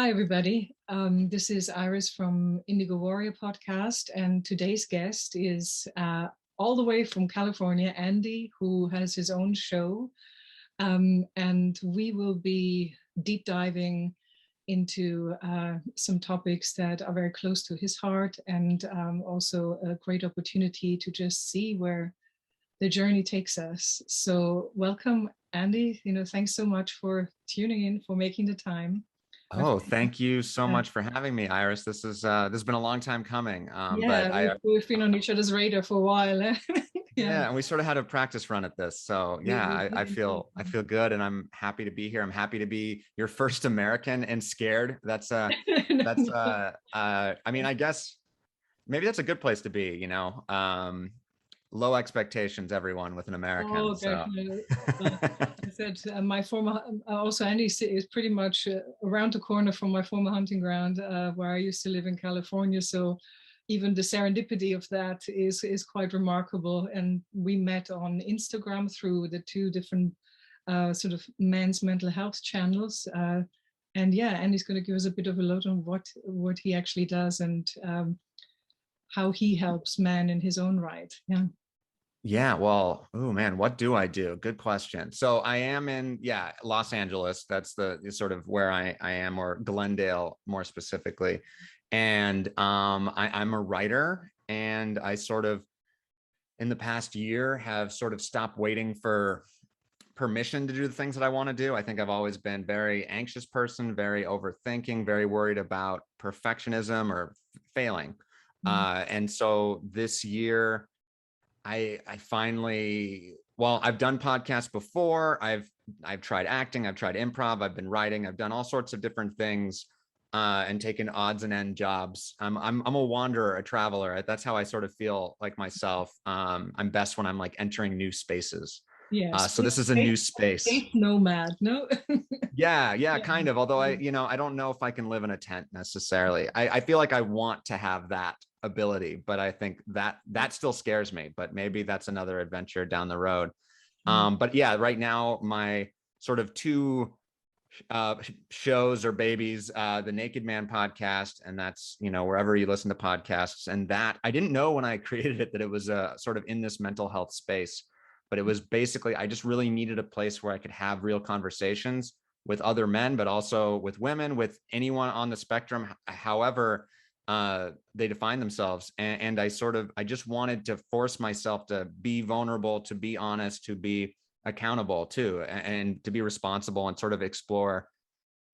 Hi, everybody. This is Iris from Indigo Warrior podcast, and today's guest is all the way from California, Andy, who has his own show. And we will be deep diving into some topics that are very close to his heart, and also a great opportunity to just see where the journey takes us. So welcome, Andy. Thanks so much for tuning in, for making the time. Oh, thank you so much for having me, Iris. This has been a long time coming. Yeah, we've been on each other's radar for a while. Yeah. Yeah, and we sort of had a practice run at this. So yeah, I feel good, and I'm happy to be here. I'm happy to be your first American and scared. I mean, I guess maybe that's a good place to be, low expectations, everyone with an American. Oh, So definitely. I said my former, also Andy is pretty much around the corner from my former hunting ground, where I used to live in California. So even the serendipity of that is quite remarkable. And we met on Instagram through the two different sort of men's mental health channels. And yeah, Andy's going to give us a bit of a load on what he actually does, and how he helps men in his own right. Yeah. yeah, well, oh man, what do I do? Good question. So I am in, yeah, Los Angeles. That's the sort of where I am, or Glendale more specifically. And I'm a writer, and I sort of in the past year have sort of stopped waiting for permission to do the things that I want to do. I think I've always been very anxious person, very overthinking, very worried about perfectionism or failing. And so this year, I finally, well, I've done podcasts before. I've tried acting, I've tried improv, I've been writing, I've done all sorts of different things, and taken odds and end jobs. I'm a wanderer, a traveler. That's how I sort of feel like myself. I'm best when I'm like entering new spaces. Yeah, So this is a new space. space nomad, no? Yeah, Yeah. kind of. Although I don't know if I can live in a tent necessarily. I feel like I want to have that ability, but I think that still scares me. But maybe that's another adventure down the road. But yeah, right now my sort of two shows or babies, the Naked Man podcast, and that's wherever you listen to podcasts. And that I didn't know when I created it that it was sort of in this mental health space, but it was basically I just really needed a place where I could have real conversations with other men, but also with women, with anyone on the spectrum, however they define themselves. And I just wanted to force myself to be vulnerable, to be honest, to be accountable too, and to be responsible, and sort of explore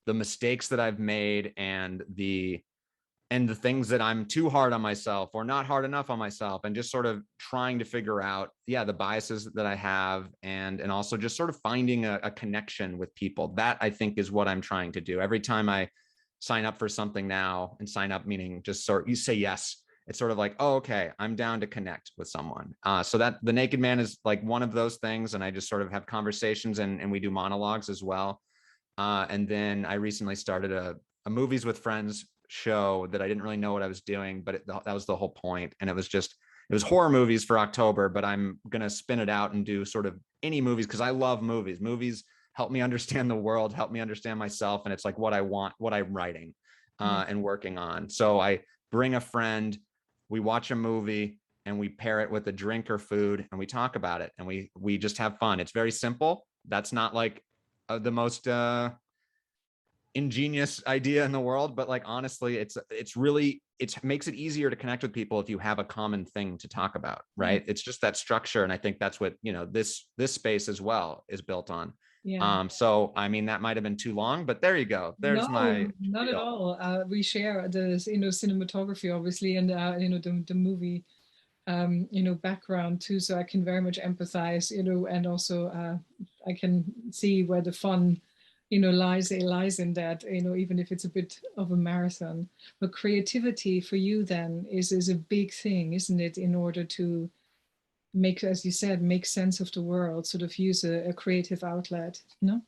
the mistakes that I've made, and the things that I'm too hard on myself or not hard enough on myself, and just sort of trying to figure out, yeah, the biases that I have, and also just sort of finding a connection with people. That I think is what I'm trying to do. Every time I sign up for something now, and sign up meaning just you say yes, it's sort of like, oh, okay, I'm down to connect with someone. So that the Naked Man is like one of those things. And I just sort of have conversations, and we do monologues as well. And then I recently started a movies with friends show that I didn't really know what I was doing, but that was the whole point. And it was horror movies for October, but I'm going to spin it out and do sort of any movies, because I love movies. Movies help me understand the world, help me understand myself. And it's like what I want, what I'm writing and working on. So I bring a friend, we watch a movie, and we pair it with a drink or food, and we talk about it, and we just have fun. It's very simple. That's not like the most ingenious idea in the world, but like honestly, it's really, it makes it easier to connect with people if you have a common thing to talk about, right? It's just that structure. And I think that's what this space as well is built on. Yeah. So I mean, that might have been too long, but there you go. There's No, my not at spiel. all. We share the cinematography, obviously, and the movie background too. So I can very much empathize, and also I can see where the fun lies in that, even if it's a bit of a marathon. But creativity for you then is a big thing, isn't it, in order to make, as you said, make sense of the world, sort of use a creative outlet, no?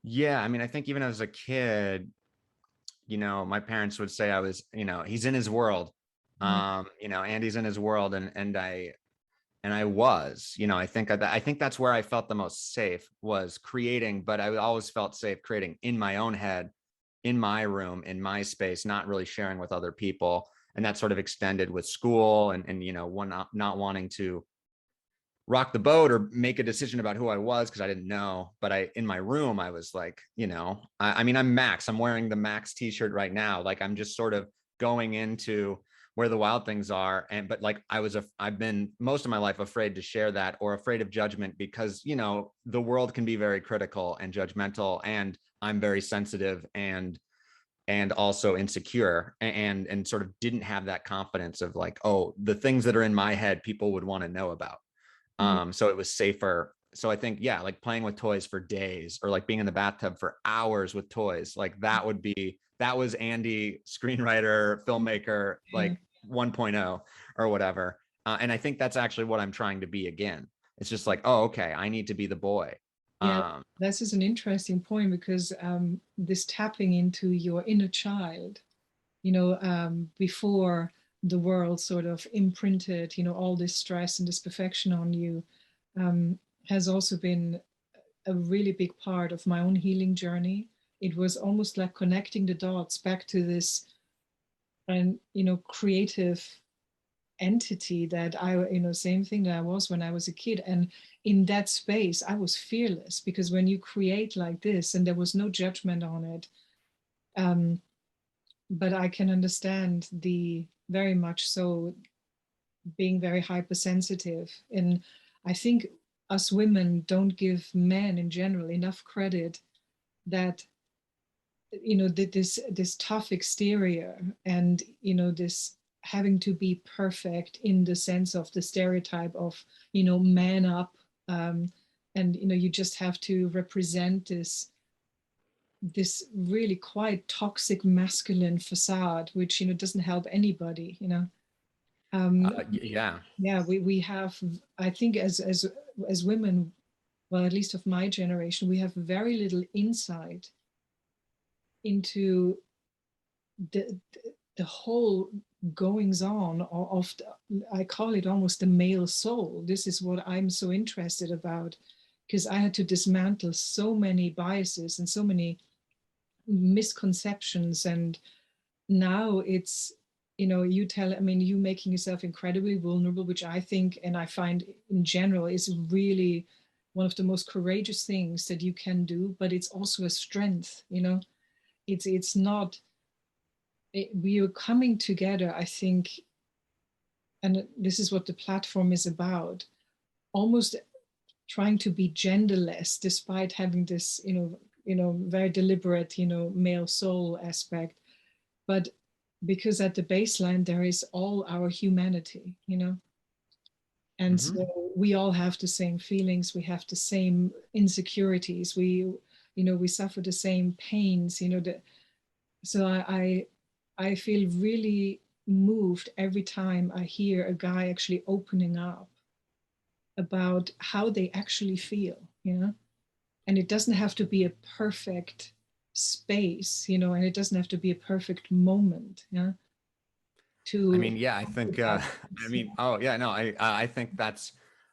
Yeah, I mean, I think even as a kid, my parents would say I was, he's in his world. Andy's in his world, and I was, I think that's where I felt the most safe, was creating. But I always felt safe creating in my own head, in my room, in my space, not really sharing with other people. And that sort of extended with school and you know, one not wanting to rock the boat or make a decision about who I was because I didn't know. But in my room, I was like, you know, I mean, I'm Max. I'm wearing the Max t-shirt right now. Like I'm just sort of going into where the wild things are. And but like I've been most of my life afraid to share that or afraid of judgment because, you know, the world can be very critical and judgmental, and I'm very sensitive and also insecure and sort of didn't have that confidence of like, oh, the things that are in my head people would want to know about. Yeah. So it was safer. So I think, yeah, like playing with toys for days or like being in the bathtub for hours with toys, like that was Andy, screenwriter, filmmaker, Yeah. like 1.0 or whatever. And I think that's actually what I'm trying to be again. It's just like, oh, okay, I need to be the boy. Yeah, Um, this is an interesting point because this tapping into your inner child, before the world sort of imprinted, all this stress and this perfection on you, um, has also been a really big part of my own healing journey. It was almost like connecting the dots back to this, and creative entity that same thing that I was when I was a kid. And in that space, I was fearless because when you create like this, and there was no judgment on it, um, but I can understand the very much so being very hypersensitive. And I think us women don't give men in general enough credit that this tough exterior and this having to be perfect in the sense of the stereotype of man up, and you just have to represent this really quite toxic masculine facade, which doesn't help anybody. yeah. Yeah, we have, I think, as women, well, at least of my generation, we have very little insight into the the whole goings on of I call it almost the male soul. This is what I'm so interested about, because I had to dismantle so many biases and so many misconceptions. And now it's, I mean, you making yourself incredibly vulnerable, which I think and I find in general is really one of the most courageous things that you can do, but it's also a strength. It's not we are coming together, I think, and this is what the platform is about, almost trying to be genderless despite having this, very deliberate, male soul aspect. But because at the baseline, there is all our humanity, and Mm-hmm. so we all have the same feelings, we have the same insecurities, we suffer the same pains, so I feel really moved every time I hear a guy actually opening up about how they actually feel, and it doesn't have to be a perfect space, and it doesn't have to be a perfect moment, I to mean, yeah, I think, I mean, oh yeah, no, I think that's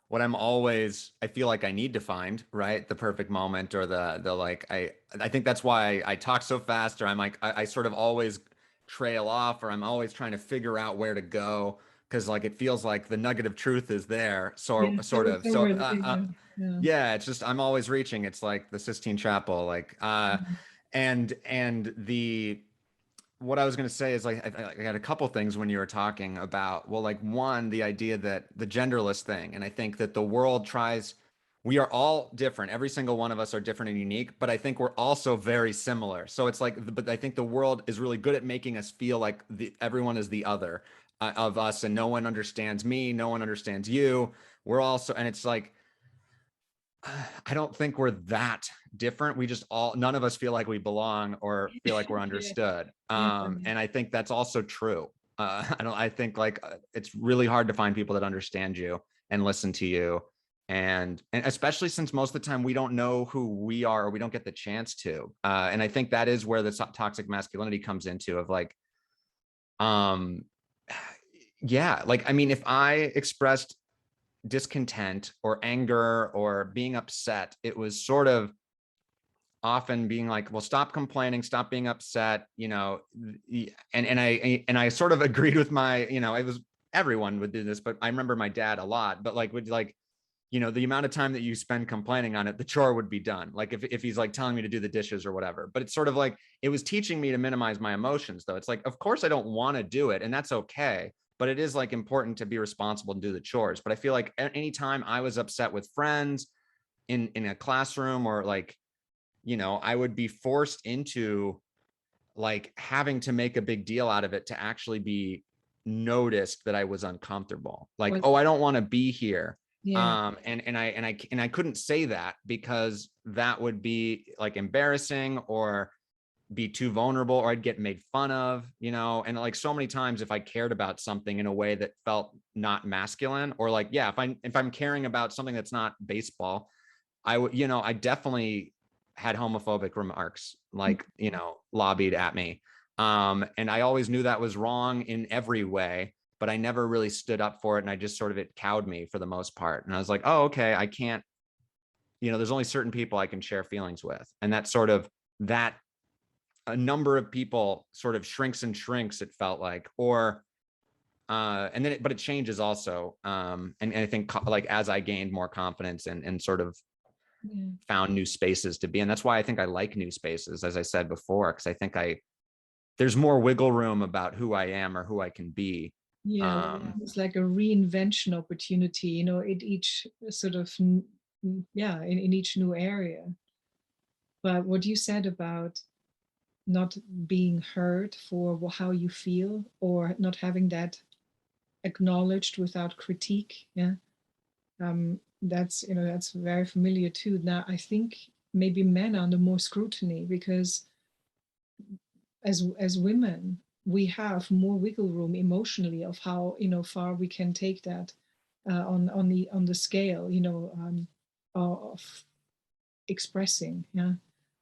what I feel like I need to find, right? The perfect moment or the like, I think that's why I talk so fast or I'm like, I sort of always trail off or I'm always trying to figure out where to go. Cause like, it feels like the nugget of truth is there. Yeah, Sort of. So, yeah. yeah, it's just, I'm always reaching. It's like the Sistine Chapel, like, and what I was going to say is like I had a couple things when you were talking about, well, like one, the idea that the genderless thing, and I think that the world tries, we are all different. Every single one of us are different and unique, but I think we're also very similar. So it's like, but I think the world is really good at making us feel like everyone is the other of us, and no one understands me, no one understands you. We're also, and it's like I don't think we're that different. We just all, none of us feel like we belong or feel like we're Yeah, understood. yeah, And I think that's also true. I think like it's really hard to find people that understand you and listen to you. And especially since most of the time we don't know who we are or we don't get the chance to. And I think that is where the toxic masculinity comes into of like, um, yeah, like, I mean, if I expressed discontent or anger or being upset, it was sort of often being like, well, stop complaining, stop being upset, you know, and I sort of agreed with my, you know, it was, everyone would do this, but I remember my dad a lot, but like would like, you know, the amount of time that you spend complaining on it, the chore would be done. Like if he's like telling me to do the dishes or whatever, but it's sort of like, it was teaching me to minimize my emotions though. It's like, of course I don't want to do it and that's okay. But it is like important to be responsible and do the chores. But I feel like anytime I was upset with friends in a classroom or like, you know, I would be forced into like having to make a big deal out of it to actually be noticed that I was uncomfortable. Like, Well, oh, I don't want to be here. yeah. And I couldn't say that because that would be like embarrassing or be too vulnerable, or I'd get made fun of, you know. And like so many times if I cared about something in a way that felt not masculine, or like, yeah, if I'm caring about something that's not baseball, I would, you know, I definitely had homophobic remarks, like, you know, lobbied at me. And I always knew that was wrong in every way, but I never really stood up for it. And I just sort of, it cowed me for the most part. And I was like, oh, okay, I can't, you know, there's only certain people I can share feelings with. And that sort of, that a number of people sort of shrinks and shrinks, it felt like, or, and then, but it changes also. And I think like, as I gained more confidence and sort of Yeah. found new spaces to be. And that's why I think I like new spaces, as I said before, because I think there's more wiggle room about who I am or who I can be. Yeah, it's like a reinvention opportunity, you know, in each sort of, yeah, in each new area. But what you said about not being heard for how you feel, or not having that acknowledged without critique, yeah, that's, you know, that's very familiar too. Now, I think maybe men are under more scrutiny because as women, we have more wiggle room emotionally of how, you know, far we can take that on the scale, you know, of expressing, yeah,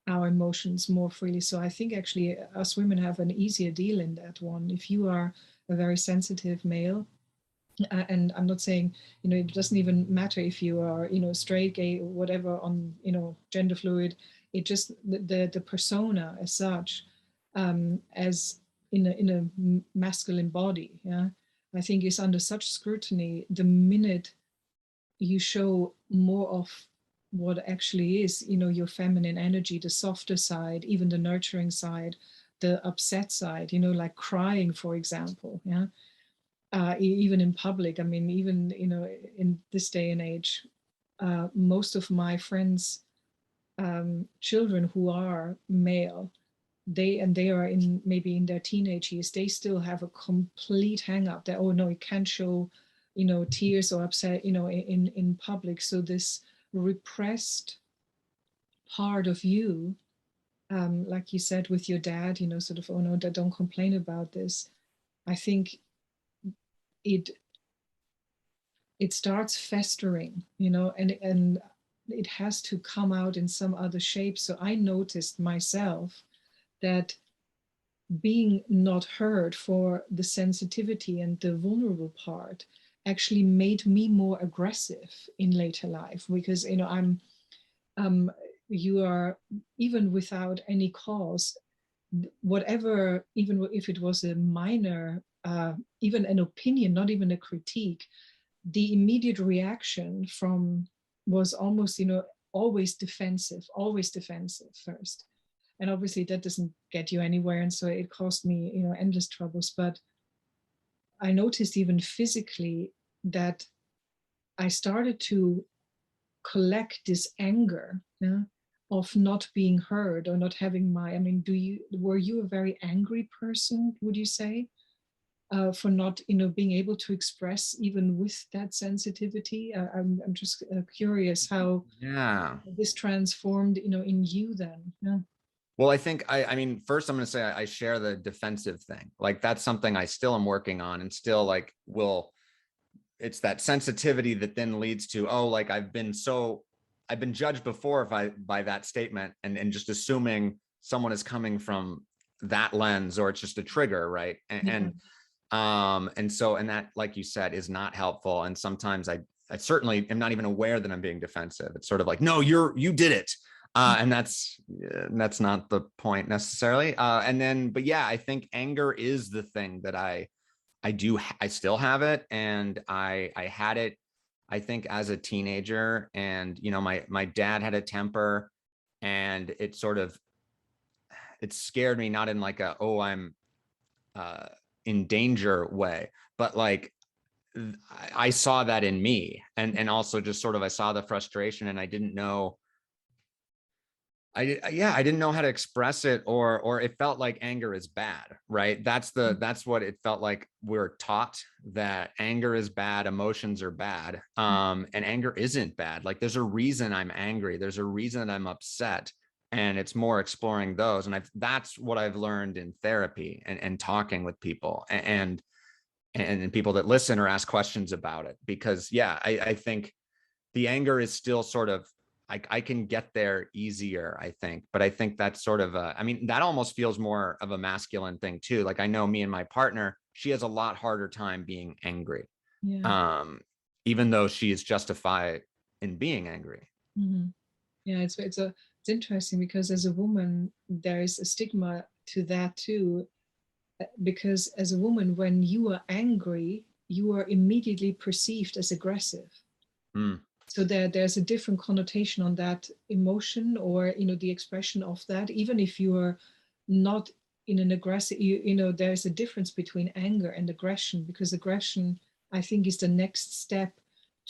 our emotions more freely. So I think actually us women have an easier deal in that one. If you are a very sensitive male, and I'm not saying, you know, it doesn't even matter if you are, you know, straight, gay, whatever, on, you know, gender fluid. It just the persona as such, as in a masculine body, yeah, I think is under such scrutiny the minute you show more of what actually is, you know, your feminine energy, the softer side, even the nurturing side, the upset side, you know, like crying, for example, yeah. Even in public, I mean, even, you know, in this day and age, most of my friends' children who are male, they are in maybe in their teenage years, they still have a complete hang up that, oh no, you can't show, you know, tears or upset, you know, in public. So this repressed part of you, like you said with your dad, you know, sort of, oh no, don't complain about this. I think it it starts festering, you know, and it has to come out in some other shape. So I noticed myself that being not heard for the sensitivity and the vulnerable part actually made me more aggressive in later life, because, you know, um you are, even without any cause, whatever, even if it was a minor, even an opinion, not even a critique, the immediate reaction from was almost, you know, always defensive first. And obviously that doesn't get you anywhere. And so it caused me, you know, endless troubles. But I noticed even physically that I started to collect this anger, yeah, of not being heard or not having my, I mean, were you a very angry person, would you say? For not, you know, being able to express even with that sensitivity. I'm just curious how Yeah. this transformed, you know, in you then. Yeah. Well, I think I mean, first I'm going to say I share the defensive thing. Like that's something I still am working on and still like will, it's that sensitivity that then leads to, oh, like I've been judged before by that statement and just assuming someone is coming from that lens, or it's just a trigger, right? Yeah. And so, and that, like you said, is not helpful. And sometimes I certainly am not even aware that I'm being defensive. It's sort of like, no, you did it. And that's not the point necessarily. But yeah, I think anger is the thing that I still have it, and I had it, I think, as a teenager. And my dad had a temper, and it scared me, not in like a, oh, I'm in danger way, but like I saw that in me, and also just sort of I saw the frustration, and I didn't know. I didn't know how to express it, or it felt like anger is bad, right? That's what it felt like. We're taught that anger is bad, emotions are bad, and anger isn't bad. Like, there's a reason I'm angry, there's a reason that I'm upset, and it's more exploring those. And that's what I've learned in therapy, and talking with people, and people that listen or ask questions about it. Because yeah, I think the anger is still sort of, I can get there easier, I think. But I think that's sort of that almost feels more of a masculine thing too. Like, I know me and my partner, she has a lot harder time being angry, Yeah. um, even though she is justified in being angry. Mm-hmm. Yeah, it's interesting because as a woman, there is a stigma to that too. Because as a woman, when you are angry, you are immediately perceived as aggressive. Mm. So there's a different connotation on that emotion, or the expression of that. Even if you are not in an aggressive, there's a difference between anger and aggression, because aggression, I think, is the next step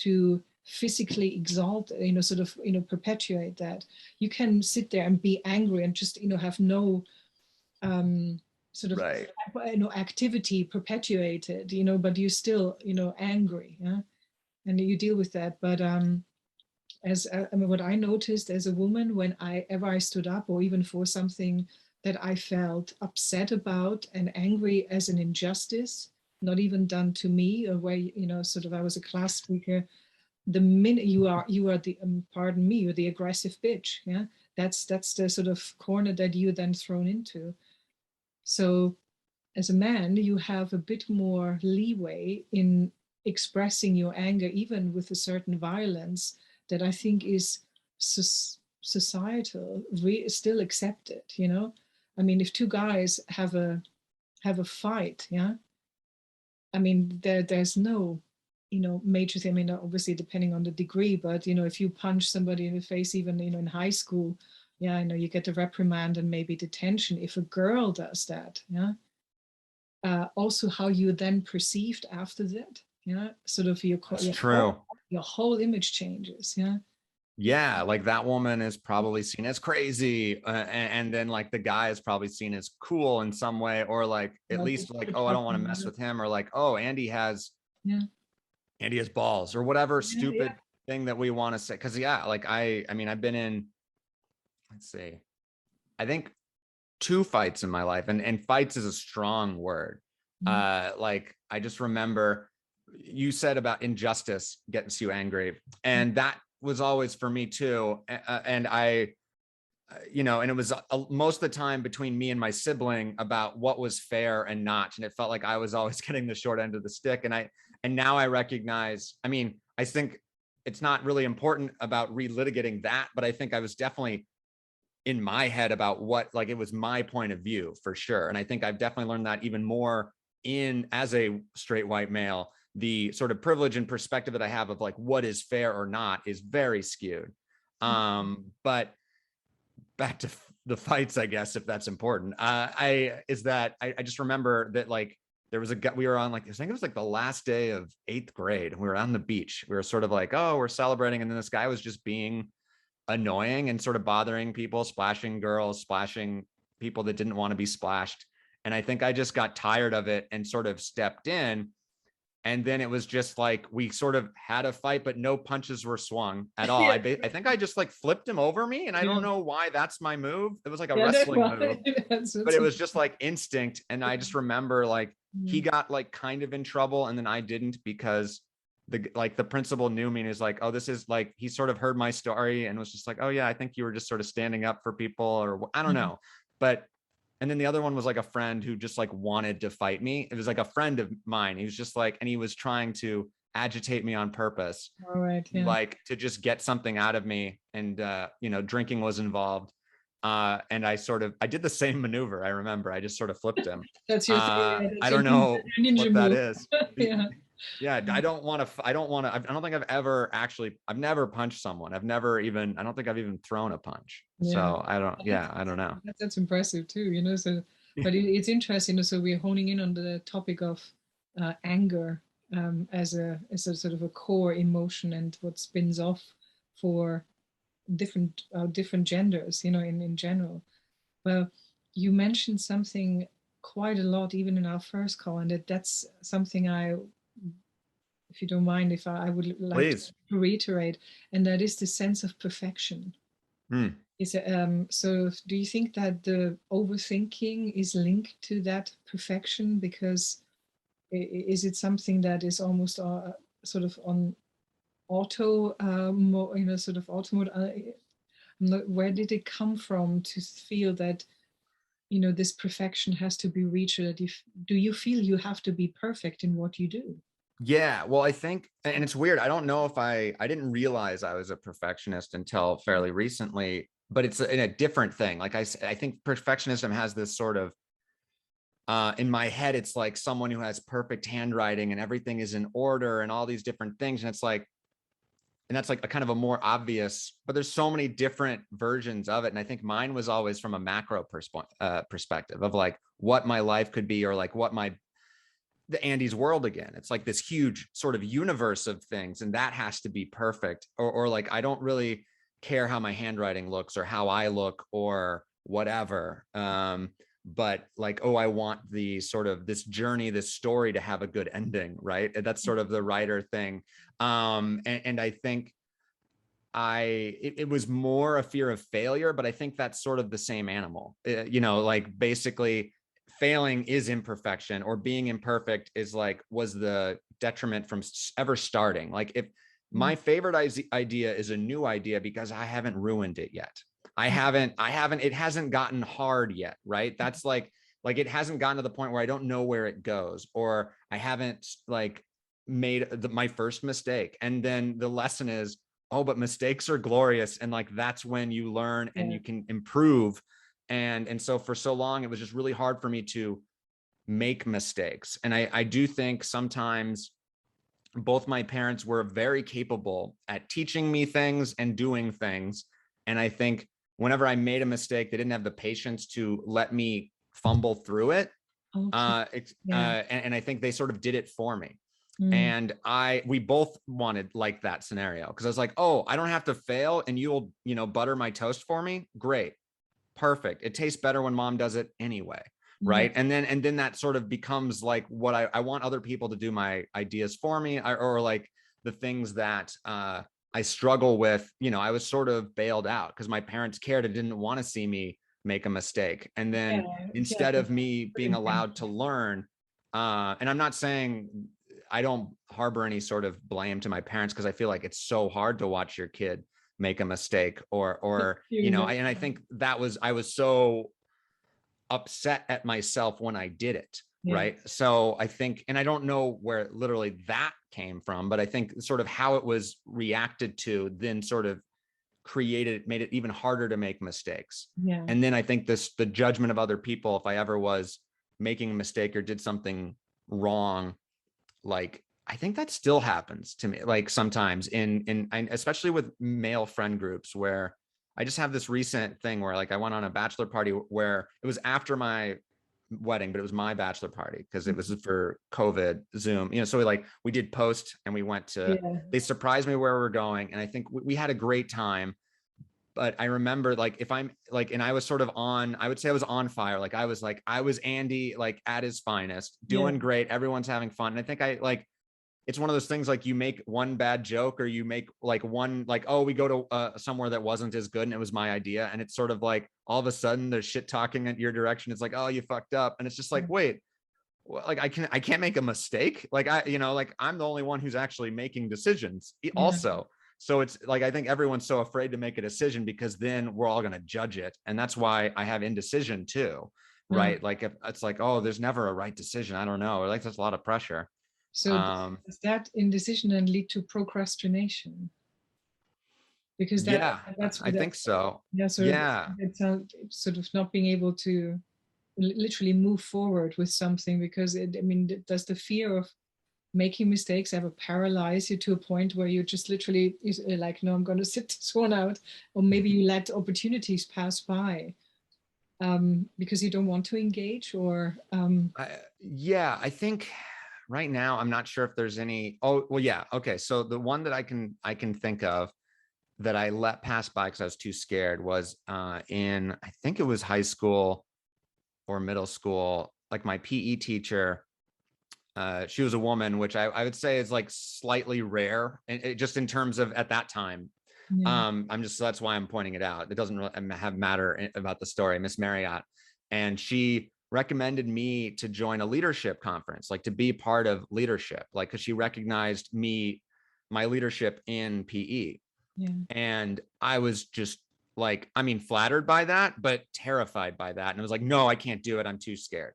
to physically exalt, sort of, perpetuate that. You can sit there and be angry and just, have no um, sort of, Right. activity perpetuated, but you're still, angry, yeah, and you deal with that. But what I noticed as a woman, when I stood up, or even for something that I felt upset about and angry as an injustice, not even done to me, or where, sort of, I was a class speaker. The minute you are the pardon me, you're the aggressive bitch, yeah. That's the sort of corner that you're then thrown into. So as a man, you have a bit more leeway in expressing your anger, even with a certain violence that I think is societal, still accepted. I mean, if two guys have a fight, yeah. I mean, there's no, major thing. I mean, obviously depending on the degree, but if you punch somebody in the face, even in high school, yeah, I know you get a reprimand and maybe detention. If a girl does that, yeah, also how you then perceived after that, yeah, sort of That's true. your whole image changes, yeah. Yeah, like that woman is probably seen as crazy, and then like the guy is probably seen as cool in some way, or like at Like least like, you're oh, I don't want talking to mess about it. with him, or like, oh, Yeah, Andy has balls, or whatever yeah, yeah. stupid thing that we want to say. Because yeah, like I mean, I've been in, let's see, I think two fights in my life, and fights is a strong word. Mm. Like, I just remember you said about injustice gets you angry, and that was always for me too. And and it was most of the time between me and my sibling about what was fair and not, and it felt like I was always getting the short end of the stick. And now I recognize, I mean, I think it's not really important about relitigating that, but I think I was definitely in my head about what, like, it was my point of view for sure. And I think I've definitely learned that even more in, as a straight white male, the sort of privilege and perspective that I have of like what is fair or not is very skewed. But back to the fights, I guess, if that's important. I just remember that, like, there was we were on, like, I think it was like the last day of 8th grade. We were on the beach. We were sort of like, oh, we're celebrating. And then this guy was just being annoying and sort of bothering people, splashing girls, splashing people that didn't want to be splashed. And I think I just got tired of it and sort of stepped in. And then it was just like we sort of had a fight, but no punches were swung at all. Yeah, I think I just like flipped him over me, and I yeah, don't know why that's my move. It was like a yeah. That's wrestling why. move, but That's it was just like instinct. And I just remember, like, he mm. got like kind of in trouble, and then I didn't, because the principal knew me and is like, oh, this is like, he sort of heard my story and was just like, oh yeah, I think you were just sort of standing up for people, or I don't Mm. know. But and then the other one was like a friend who just like wanted to fight me. It was like a friend of mine. He was just like, and he was trying to agitate me on purpose, All right. Yeah. like to just get something out of me. And, drinking was involved. And I did the same maneuver. I remember I just sort of flipped him. That's your thing. Yeah, I that's your don't know ninja what that move. is. Yeah. Yeah, I don't want to. I don't think I've never punched someone. I don't think I've even thrown a punch. Yeah. So I don't know. That's impressive too, So, but it's interesting. So we're honing in on the topic of anger as a sort of a core emotion and what spins off for different genders, in general. Well, you mentioned something quite a lot, even in our first call, and that's something if you don't mind, if I would like Please. to reiterate, and that is the sense of perfection. Hmm. So do you think that the overthinking is linked to that perfection? Because is it something that is almost sort of on auto, sort of auto mode? Where did it come from to feel that, this perfection has to be reached? Do you feel you have to be perfect in what you do? Yeah, well, I think, and it's weird. I don't know if I didn't realize I was a perfectionist until fairly recently, but it's in a different thing. Like I think perfectionism has this sort of, in my head, it's like someone who has perfect handwriting and everything is in order and all these different things. And that's like a kind of a more obvious, but there's so many different versions of it. And I think mine was always from a macro perspective of like what my life could be, or like what the Andy's world again. It's like this huge sort of universe of things, and that has to be perfect. Or like I don't really care how my handwriting looks or how I look or whatever. But like, oh, I want the sort of this journey, this story to have a good ending, right? And that's sort of the writer thing. And I think it was more a fear of failure, but I think that's sort of the same animal. Like basically failing is imperfection, or being imperfect is like, was the detriment from ever starting. Like if my favorite idea is a new idea because I haven't ruined it yet. It hasn't gotten hard yet, right? That's like it hasn't gotten to the point where I don't know where it goes, or I haven't like made my first mistake. And then the lesson is, oh, but mistakes are glorious. And like, that's when you learn and you can improve. And so for so long, it was just really hard for me to make mistakes. And I do think sometimes both my parents were very capable at teaching me things and doing things. And I think whenever I made a mistake, they didn't have the patience to let me fumble through it. Okay. Yeah. And I think they sort of did it for me. Mm. And we both wanted like that scenario, because I was like, oh, I don't have to fail and you'll, butter my toast for me. Great. Perfect. It tastes better when mom does it anyway. Right. Yeah. And then that sort of becomes like what I want other people to do my ideas for me, or like the things that I struggle with. I was sort of bailed out because my parents cared and didn't want to see me make a mistake. And then Yeah. instead of me being allowed to learn, and I'm not saying I don't harbor any sort of blame to my parents, because I feel like it's so hard to watch your kid make a mistake, or and I think I was so upset at myself when I did it. Yeah. Right. So I think, and I don't know where literally that came from, but I think sort of how it was reacted to then sort of made it even harder to make mistakes. Yeah. And then I think the judgment of other people, if I ever was making a mistake or did something wrong, like I think that still happens to me, like sometimes especially with male friend groups, where I just have this recent thing where like I went on a bachelor party where it was after my wedding, but it was my bachelor party because it was for COVID Zoom, so we did post and we went to, they surprised me where we were going. And I think we had a great time. But I remember like, if I'm like, and I was sort of I would say I was on fire. Like I was Andy, like at his finest, doing great. Everyone's having fun. And I think it's one of those things, like you make one bad joke, or you make like one, like, oh, we go to somewhere that wasn't as good and it was my idea. And it's sort of like, all of a sudden there's shit talking in your direction. It's like, oh, you fucked up. And it's just like, wait, like I can't make a mistake. Like like I'm the only one who's actually making decisions also. So it's like, I think everyone's so afraid to make a decision because then we're all going to judge it. And that's why I have indecision too. Right. Like if it's like, oh, there's never a right decision. I don't know. Or like, there's a lot of pressure. So does that indecision then lead to procrastination? Because Yeah, that's I what think that's, so. yeah, so Yeah. it's sort of not being able to literally move forward with something because I mean, does the fear of making mistakes ever paralyze you to a point where you just literally like, no, I'm going to sit this one out, or maybe you let opportunities pass by because you don't want to engage, or Yeah, I think right now I'm not sure if there's any. Oh, well, yeah. Okay. So the one that I can think of that I let pass by because I was too scared was in, I think it was high school or middle school. Like my PE teacher, she was a woman, which I would say is like slightly rare, and just in terms of at that time. yeah, I'm just, so that's why I'm pointing it out. It doesn't really have matter about the story, Miss Marriott, and she recommended me to join a leadership conference, like to be part of leadership, like because she recognized my leadership in PE, yeah, and I was just like, I mean, flattered by that, but terrified by that, and I was like, no, I can't do it. I'm too scared.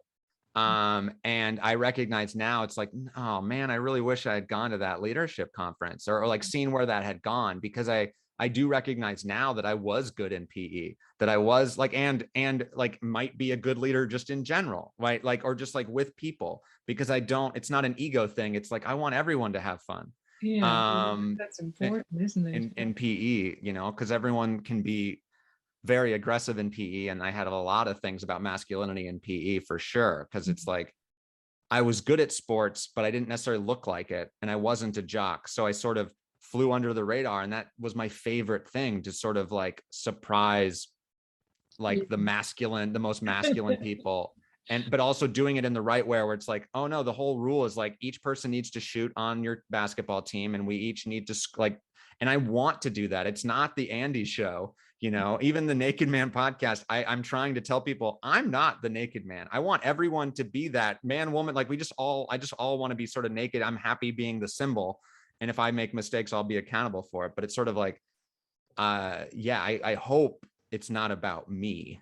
And I recognize now it's like, oh man, I really wish I had gone to that leadership conference, or like seen where that had gone, because I do recognize now that I was good in PE, that I was like, and like might be a good leader just in general, right? Like, or just like with people, because it's not an ego thing. It's like, I want everyone to have fun. yeah, Um, that's important, isn't it? in PE, because everyone can be very aggressive in PE. And I had a lot of things about masculinity in PE for sure. Cause it's like, I was good at sports, but I didn't necessarily look like it. And I wasn't a jock. So I sort of flew under the radar. And that was my favorite thing, to sort of like surprise like the most masculine people. But also doing it in the right way, where it's like, oh no, the whole rule is like each person needs to shoot on your basketball team, and we each need to like, and I want to do that. It's not the Andy show, even the Naked Man podcast. I'm trying to tell people I'm not the naked man. I want everyone to be that man, woman. Like I just all want to be sort of naked. I'm happy being the symbol. And if I make mistakes, I'll be accountable for it. But it's sort of like, yeah, I hope it's not about me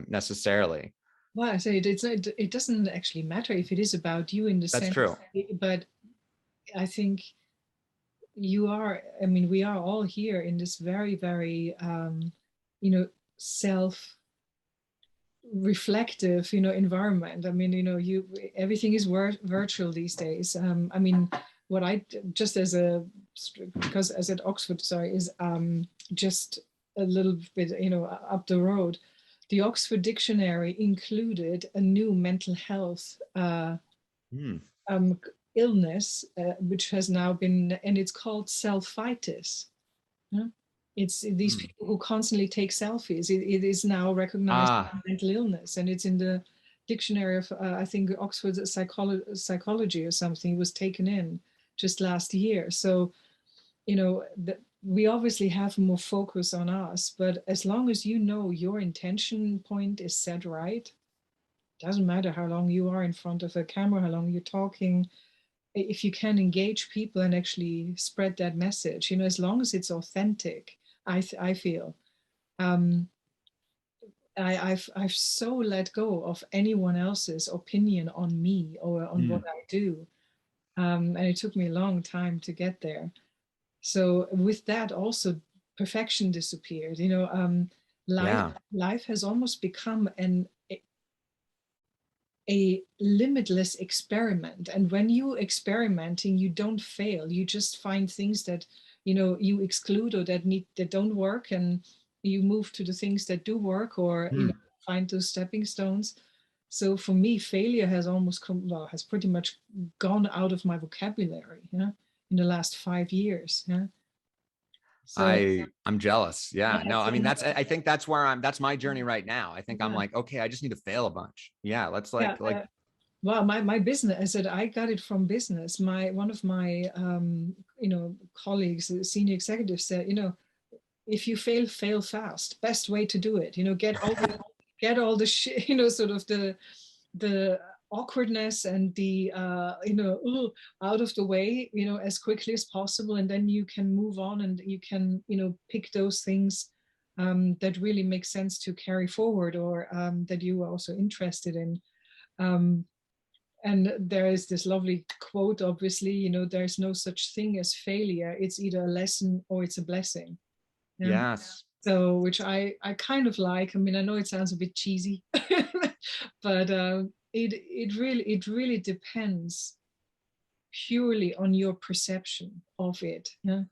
necessarily. Well, I say it doesn't actually matter if it is about you in the That's sense, true. but I think you are, I mean, we are all here in this very, very, self reflective, environment. I mean, everything is virtual these days. I mean, what I just as a, because as at Oxford, sorry, is just a little bit, up the road. The Oxford Dictionary included a new mental health Hmm. um, illness, which has now been, and it's called selfitis. Yeah? It's these Hmm. people who constantly take selfies. It is now recognized as Ah, a mental illness, and it's in the dictionary of, I think, Oxford psychology or something. It was taken in just last year. So, we obviously have more focus on us, but as long as you know your intention point is set right, doesn't matter how long you are in front of a camera, how long you're talking, if you can engage people and actually spread that message, as long as it's authentic, I feel. Um, I've so let go of anyone else's opinion on me or on what hmm. I do, and it took me a long time to get there. So with that, also perfection disappeared. Life Yeah. life has almost become a limitless experiment, and when you experimenting, you don't fail. You just find things that you exclude, or that don't work, and you move to the things that do work, or Hmm. find those stepping stones. So for me, failure has almost has pretty much gone out of my vocabulary, in the last 5 years. So I'm jealous. Yeah. yeah, No, I so mean, I think that's where that's my journey right now. I think I'm yeah, like, okay, I just need to fail a bunch. Yeah. Let's yeah. like, Well, my business, I said, I got it from business. One of my colleagues, a senior executive, said, if you fail, fail fast. Best way to do it. Get all the shit, sort of the awkwardness and the out of the way, as quickly as possible, and then you can move on, and you can pick those things that really make sense to carry forward, or that you are also interested in. Um, and there is this lovely quote, obviously, you know, there's no such thing as failure. It's either a lesson or it's a blessing. Yeah. Yes. So, which I kind of like. I mean, I know it sounds a bit cheesy, but it really depends purely on your perception of it. Yeah.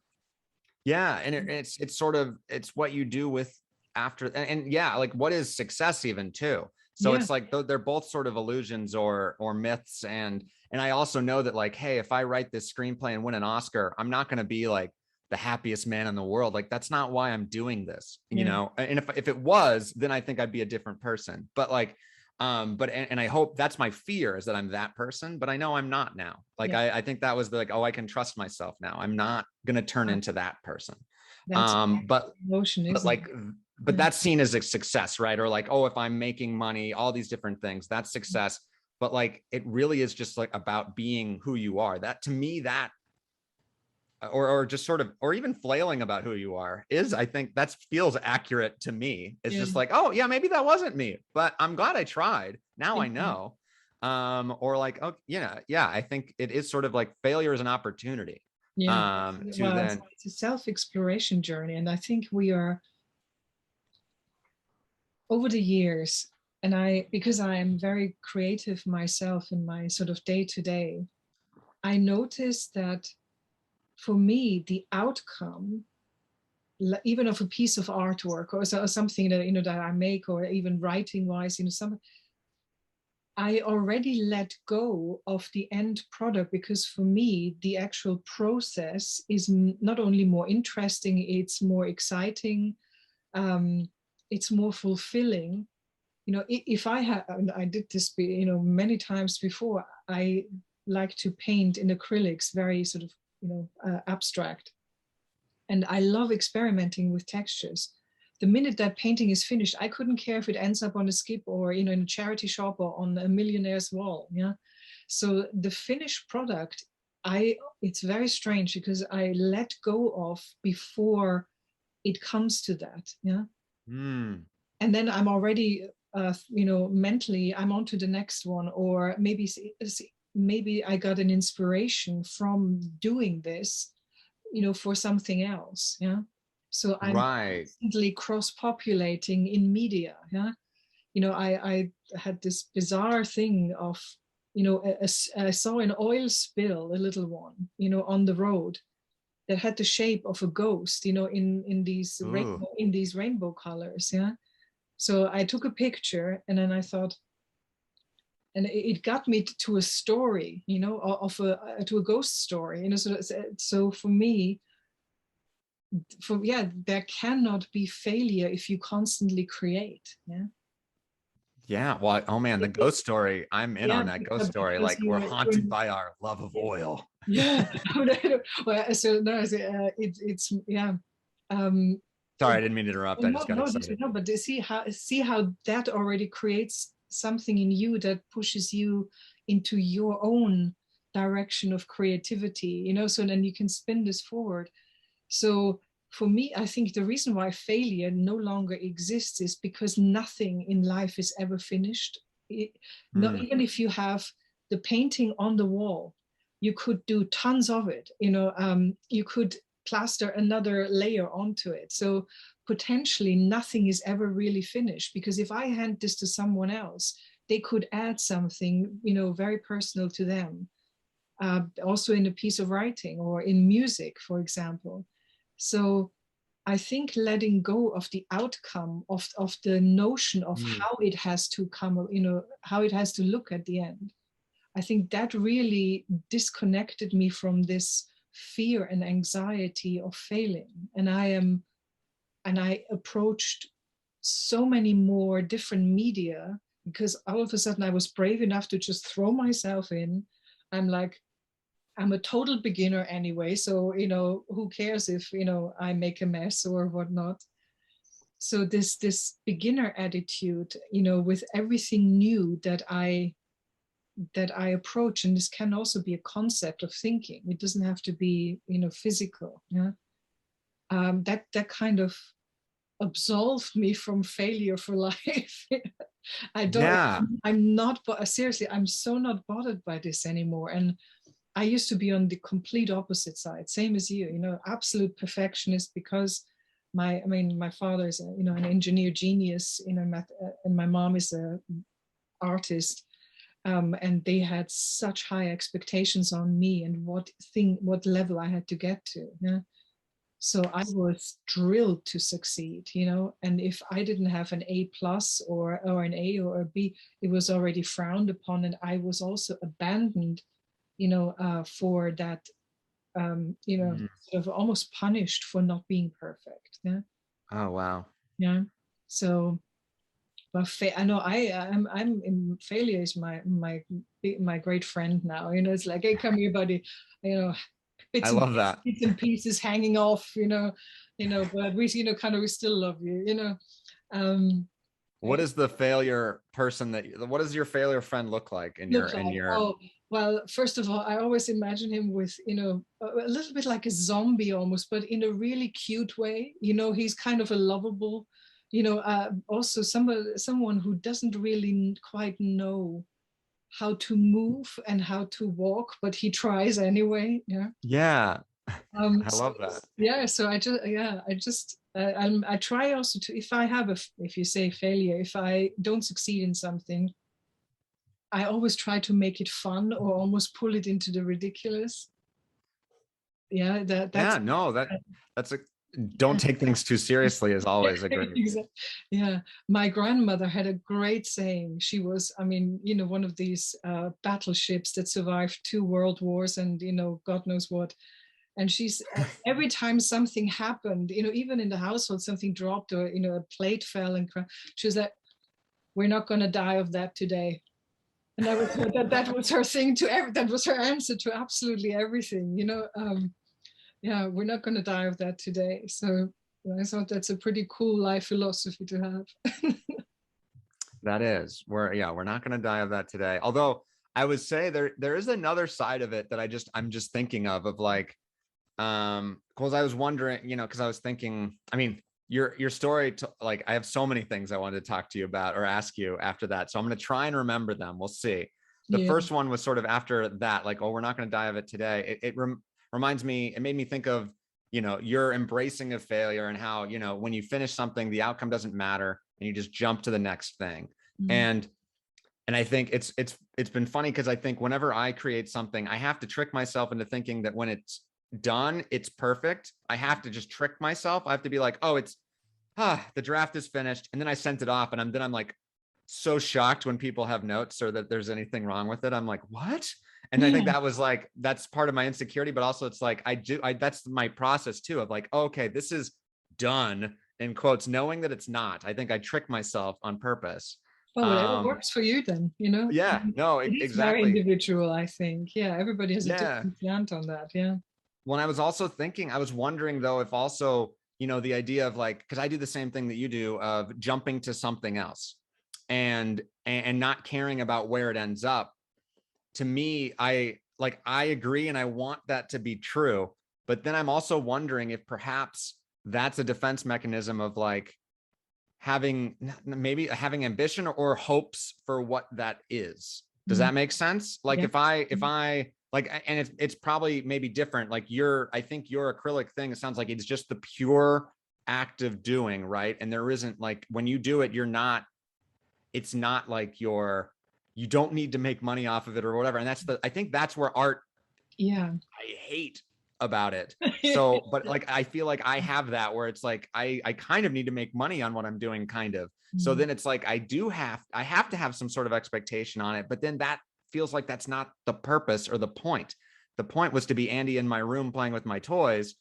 Yeah, and it's sort of, it's what you do with after, and yeah, like what is success even too. So Yeah. it's like they're both sort of illusions or myths, and I also know that like, hey, if I write this screenplay and win an Oscar, I'm not going to be like the happiest man in the world. Like that's not why I'm doing this, you Yeah. know. And if it was, then I think I'd be a different person. But like, but and I hope, that's my fear, is that I'm that person, but I know I'm not now. Like Yeah. I think that was the, like, oh, I can trust myself now. I'm not gonna turn into that person. That's But emotion, isn't like, it? but Yeah. that's seen as a success, right? Or like, oh, if I'm making money, all these different things, that's success. But like, it really is just like about being who you are. That, to me, that, or just sort of, or even flailing about who you are is, I think that feels accurate to me. It's Yeah. just like, oh yeah, maybe that wasn't me, but I'm glad I tried. Now I Yeah. know. Or like, oh yeah, I think it is sort of like failure is an opportunity Yeah. to Well, then, it's a self-exploration journey, and I think we are, over the years, and because I am very creative myself in my sort of day to day, I noticed that for me, the outcome, even of a piece of artwork or something that, you know, that I make, or even writing wise, you know, I already let go of the end product, because for me, the actual process is not only more interesting, it's more exciting, um, it's more fulfilling. You know, if I had, I did this, you know, many times before, I like to paint in acrylics, very sort of, you know, abstract. And I love experimenting with textures. The minute that painting is finished, I couldn't care if it ends up on a skip or, you know, in a charity shop or on a millionaire's wall. Yeah. So the finished product, it's very strange because I let go of before it comes to that. Yeah. And then I'm already, you know, mentally I'm on to the next one, or maybe I got an inspiration from doing this, you know, for something else. Yeah. So I'm right. constantly cross-populating in media. Yeah. You know, I had this bizarre thing of, you know, I saw an oil spill, a little one, you know, on the road, that had the shape of a ghost, you know, Ooh. in these rainbow colors. Yeah. So I took a picture, and then I thought, and it got me to a story, you know, to a ghost story, you know. So for me, there cannot be failure if you constantly create. Yeah. Yeah. Well, oh man, the ghost story. I'm in Yeah, on that ghost story. because Like, we're haunted by our love of oil. yeah. Well, so no, it's yeah. Um, Sorry, I didn't mean to interrupt. I just got excited. no, but see how that already creates something in you that pushes you into your own direction of creativity, you know. So then you can spin this forward. So for me, I think the reason why failure no longer exists is because nothing in life is ever finished. Not Mm. even if you have the painting on the wall, you could do tons of it. You know, you could plaster another layer onto it. So potentially nothing is ever really finished, because if I hand this to someone else, they could add something, you know, very personal to them. Also in a piece of writing or in music, for example. So I think letting go of the outcome of the notion of Mm. how it has to come, you know, how it has to look at the end. I think that really disconnected me from this fear and anxiety of failing. And I approached so many more different media, because all of a sudden I was brave enough to just throw myself in. I'm like, I'm a total beginner anyway, so, you know, who cares if, you know, I make a mess or whatnot. So this beginner attitude, you know, with everything new that I approach, and this can also be a concept of thinking. It doesn't have to be, you know, physical. Yeah, that kind of absolved me from failure for life. I don't, Yeah. I'm not, but seriously, I'm so not bothered by this anymore. And I used to be on the complete opposite side, same as you know, absolute perfectionist, because my father is, you know, an engineer genius, you know, and my mom is a artist. And they had such high expectations on me and what level I had to get to. Yeah. So I was drilled to succeed, you know, and if I didn't have an A plus or an A or a B, it was already frowned upon, and I was also abandoned, you know, for that, you know, Mm. sort of almost punished for not being perfect. Yeah, Oh, wow. yeah. So, but I know I'm in failure is my great friend now. You know, it's like, hey, come here, buddy. You know, I bits and love that. bits and pieces hanging off. You know, but we, you know, kind of we still love you. You know, um, What is the failure person what does your failure friend look like look in like? your, Oh, well, first of all, I always imagine him with, you know, a little bit like a zombie almost, but in a really cute way. You know, he's kind of a lovable, you know, also someone who doesn't really quite know how to move and how to walk, but he tries anyway. Yeah. yeah, I So love that. yeah, so I try also to, if I have if you say failure, if I don't succeed in something, I always try to make it fun or almost pull it into the ridiculous. Yeah, that's Yeah, no, that's a, don't take things too seriously is always a great. exactly. Yeah, my grandmother had a great saying. She was, I mean, you know, one of these battleships that survived 2 world wars and, you know, God knows what. And she's every time something happened, you know, even in the household, something dropped or, you know, a plate fell and she was like, "We're not going to die of that today." And that was her thing to that was her answer to absolutely everything, you know. Yeah, we're not going to die of that today. So I thought that's a pretty cool life philosophy to have. That is, we're not going to die of that today. Although I would say there is another side of it that I'm just thinking of like, because I was wondering, you know, because I was thinking, I mean, your story like, I have so many things I wanted to talk to you about or ask you after that, so I'm going to try and remember them. We'll see. The Yeah. first one was sort of after that, like, oh, we're not going to die of it today. Reminds me, it made me think of, you know, your embracing of failure and how, you know, when you finish something, the outcome doesn't matter and you just jump to the next thing. Mm. And I think it's been funny because I think whenever I create something, I have to trick myself into thinking that when it's done, it's perfect. I have to just trick myself. I have to be like, oh, the draft is finished. And then I sent it off, and I'm like so shocked when people have notes or that there's anything wrong with it. I'm like, what? And I Yeah. think that was like, that's part of my insecurity, but also it's like, that's my process too, of like, okay, this is done, in quotes, knowing that it's not. I think I trick myself on purpose. Well, whatever Um, works for you then, you know. yeah, no, It is very exactly. individual, I think. Yeah, everybody has a Yeah. different slant on that. Yeah. When I was also thinking, I was wondering though, if also, you know, the idea of like, because I do the same thing that you do of jumping to something else and not caring about where it ends up. To me, I agree and I want that to be true. But then I'm also wondering if perhaps that's a defense mechanism of like having ambition or hopes for what that is. Does Mm. that make sense? Like Yeah. if I like, and it's probably maybe different. Like I think your acrylic thing, it sounds like it's just the pure act of doing, right? And there isn't like, when you do it, it's not like you don't need to make money off of it or whatever. And I think that's where art, Yeah. I hate about it. So, but like, I feel like I have that where it's like, I kind of need to make money on what I'm doing, kind of. So Mm. then it's like, I have to have some sort of expectation on it, but then that feels like that's not the purpose or the point. The point was to be Andy in my room playing with my toys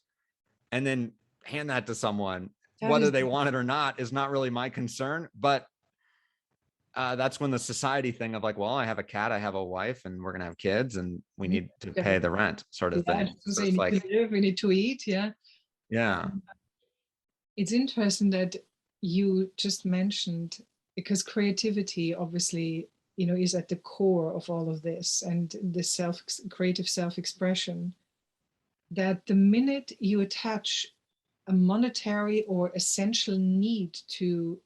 and then hand that to someone. That Whether is, they want it or not is not really my concern, but that's when the society thing of like, well, I have a cat, I have a wife, and we're gonna have kids, and we need to pay the rent, sort of yeah, thing. just to So say, you it's need like, to live, we need to eat. Yeah. yeah, It's interesting that you just mentioned, because creativity obviously, you know, is at the core of all of this, and the creative self-expression, that the minute you attach a monetary or essential need to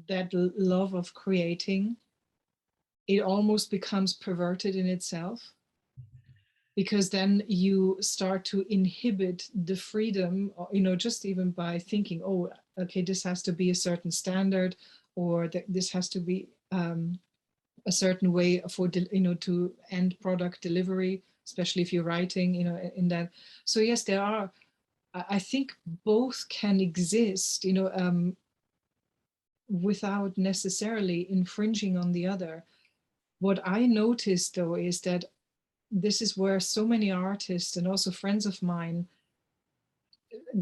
that love of creating, it almost becomes perverted in itself, because then you start to inhibit the freedom, just even by thinking, oh, okay, this has to be a certain standard, or that this has to be a certain way for, to end product delivery, especially if you're writing, in that. So yes, there are, I think both can exist, without necessarily infringing on the other. What I noticed though is that this is where so many artists and also friends of mine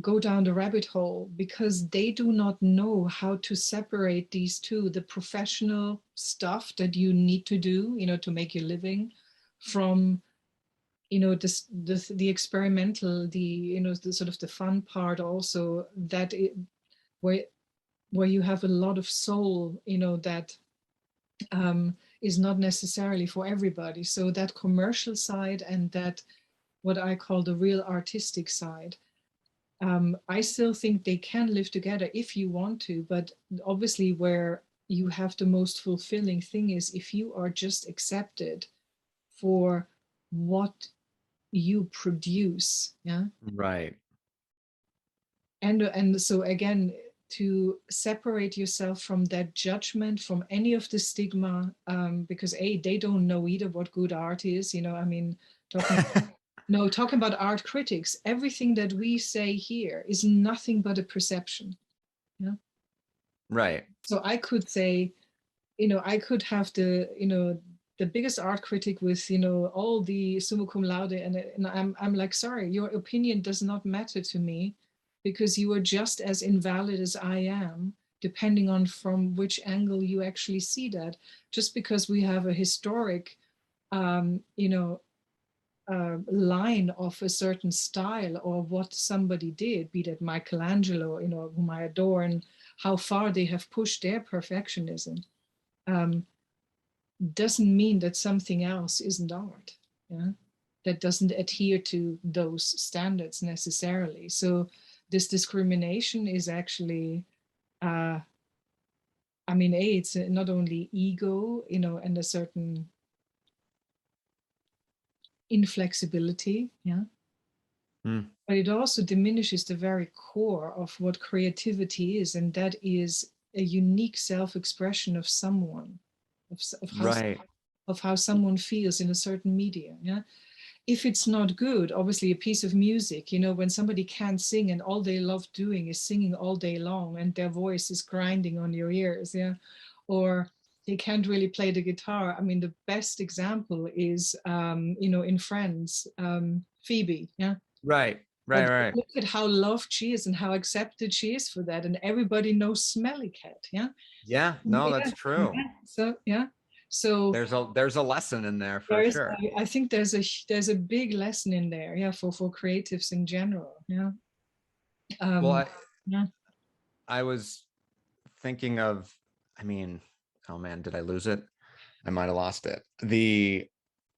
go down the rabbit hole, because they do not know how to separate these two, the professional stuff that you need to do, to make your living, from, the experimental, the sort of the fun part also, that where you have a lot of soul, that is not necessarily for everybody. So that commercial side and that what I call the real artistic side, I still think they can live together if you want to, but obviously where you have the most fulfilling thing is if you are just accepted for what you produce. Yeah. Right. And so again, to separate yourself from that judgment, from any of the stigma, because they don't know either what good art is. I mean, talking talking about art critics, everything that we say here is nothing but a perception. Yeah. Right. So I could say, I could have the biggest art critic with, all the summa cum laude, and I'm like, sorry, your opinion does not matter to me, because you are just as invalid as I am, depending on from which angle you actually see that. Just because we have a historic, line of a certain style or what somebody did, be that Michelangelo, whom I adore, and how far they have pushed their perfectionism, doesn't mean that something else isn't art. Yeah, that doesn't adhere to those standards necessarily. So this discrimination is actually, I mean, it's not only ego, and a certain inflexibility, yeah, but it also diminishes the very core of what creativity is, and that is a unique self-expression of someone, of how Right. of how someone feels in a certain medium. Yeah, if it's not good, obviously a piece of music, when somebody can't sing and all they love doing is singing all day long and their voice is grinding on your ears, yeah, or they can't really play the guitar. I mean, the best example is, in Friends, Phoebe, yeah. Right. Right. But Right. look at how loved she is and how accepted she is for that, and everybody knows Smelly Cat, yeah. Yeah. No, Yeah, that's true. yeah. So yeah, so There's a lesson in there for there is, sure. I think there's a big lesson in there, yeah, for creatives in general, yeah. Well, um yeah. I was thinking of, I mean, oh man, did I lose it? I might have lost it.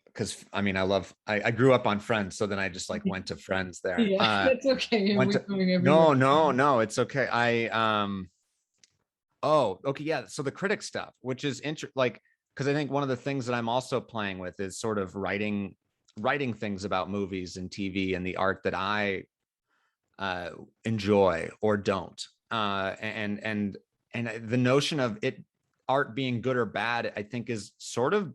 Because I mean, I grew up on Friends, so then I just like went to Friends there. Yeah, that's okay, Went we're to, going everywhere. no, it's okay. Oh, okay, yeah. So the critic stuff, which is like, because I think one of the things that I'm also playing with is sort of writing things about movies and TV and the art that I enjoy or don't. And the notion of it, art being good or bad, I think is sort of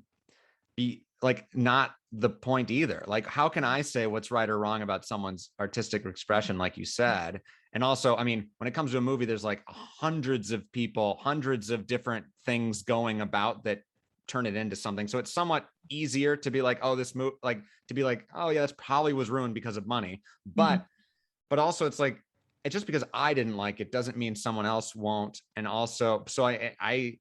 be like not the point either. Like, how can I say what's right or wrong about someone's artistic expression, like you said? And also, I mean, when it comes to a movie, there's like hundreds of people, hundreds of different things going about that turn it into something. So it's somewhat easier to be like, oh, this movie, like to be like, oh yeah, this probably was ruined because of money. Mhm. But also it's like, it's just because I didn't like it doesn't mean someone else won't. And also, so I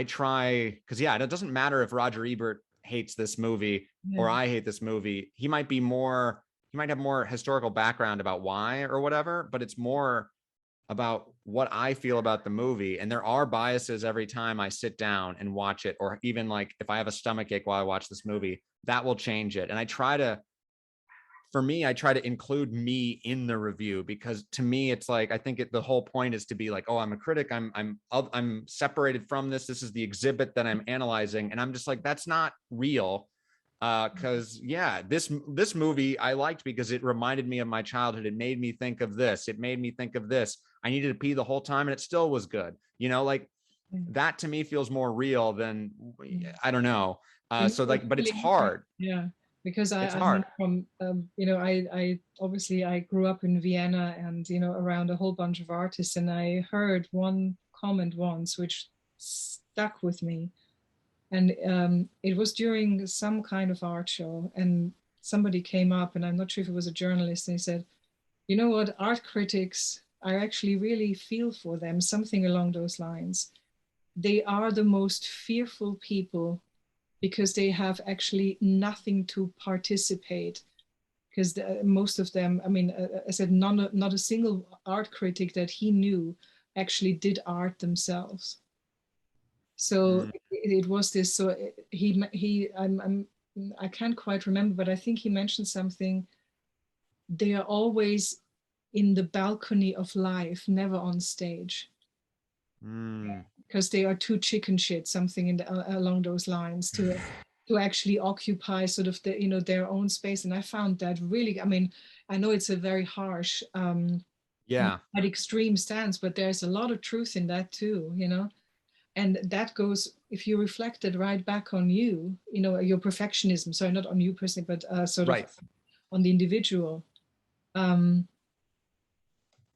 try, because yeah, it doesn't matter if Roger Ebert hates this movie Yeah. or I hate this movie. He might have more historical background about why or whatever, but it's more about what I feel about the movie. And there are biases every time I sit down and watch it, or even like if I have a stomach ache while I watch this movie, that will change it. And I try to for me, I try to include me in the review, because to me, it's like, I think the whole point is to be like, oh, I'm a critic. I'm separated from this. This is the exhibit that I'm analyzing. And I'm just like, that's not real. Cause yeah, this movie I liked because it reminded me of my childhood. It made me think of this. It made me think of this. I needed to pee the whole time and it still was good. Like that to me feels more real than, I don't know. So like, but it's hard. Yeah, because It's I mean, hard. from I obviously I grew up in Vienna, and around a whole bunch of artists, and I heard one comment once which stuck with me, and it was during some kind of art show, and somebody came up, and I'm not sure if it was a journalist, and he said, "You know what? Art critics, I actually really feel for them," something along those lines. They are the most fearful people because they have actually nothing to participate. Because most of them, I mean, I said, not a single art critic that he knew actually did art themselves. So Mm. it was this. So I can't quite remember, but I think he mentioned something. They are always in the balcony of life, never on stage, Mm. because they are too chicken shit, something along those lines, to actually occupy sort of their own space. And I found that really, I mean, I know it's a very harsh Yeah. at extreme stance, but there's a lot of truth in that too, and that goes, if you reflect it right back on you, your perfectionism, sorry, not on you personally, but sort of Right. on the individual. um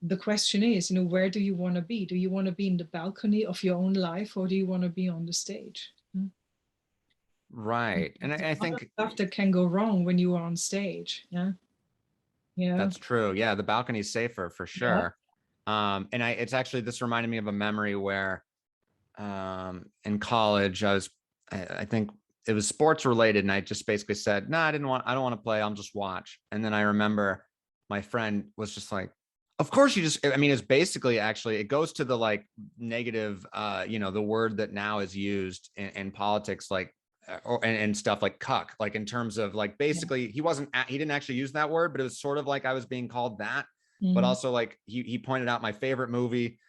the question is, where do you want to be? Do you want to be in the balcony of your own life, or do you want to be on the stage? Right. And There's I a lot of think stuff that can go wrong when you are on stage. Yeah. Yeah. that's true. Yeah. The balcony's safer for Yeah. sure. And it's actually, this reminded me of a memory where, in college, I think it was sports related. And I just basically said, no, I don't want to play. I'll just watch. And then I remember my friend was just like, of course you just, I mean, it's basically, actually, it goes to the like negative, the word that now is used in politics, like, and stuff like cuck, like in terms of like, Yeah. basically he didn't actually use that word, but it was sort of like I was being called that. But Mhm. also like he pointed out my favorite movie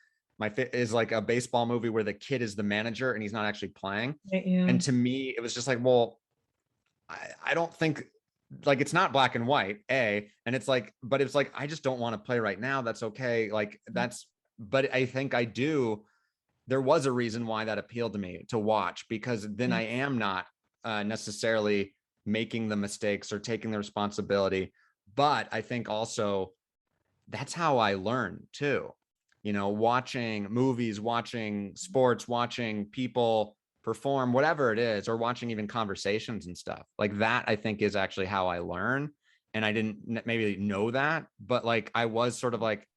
is like a baseball movie where the kid is the manager and he's not actually playing. Yeah. And to me, it was just like, well, I don't think, like, it's not black and white, and it's like, but it's like, I just don't want to play right now. That's okay. Like but I think there was a reason why that appealed to me to watch, because then Yeah. I am not necessarily making the mistakes or taking the responsibility. But I think also that's how I learn too. Watching movies, watching sports, watching people perform, whatever it is, or watching even conversations and stuff like that, I think is actually how I learn. And I didn't maybe know that, but like I was sort of like,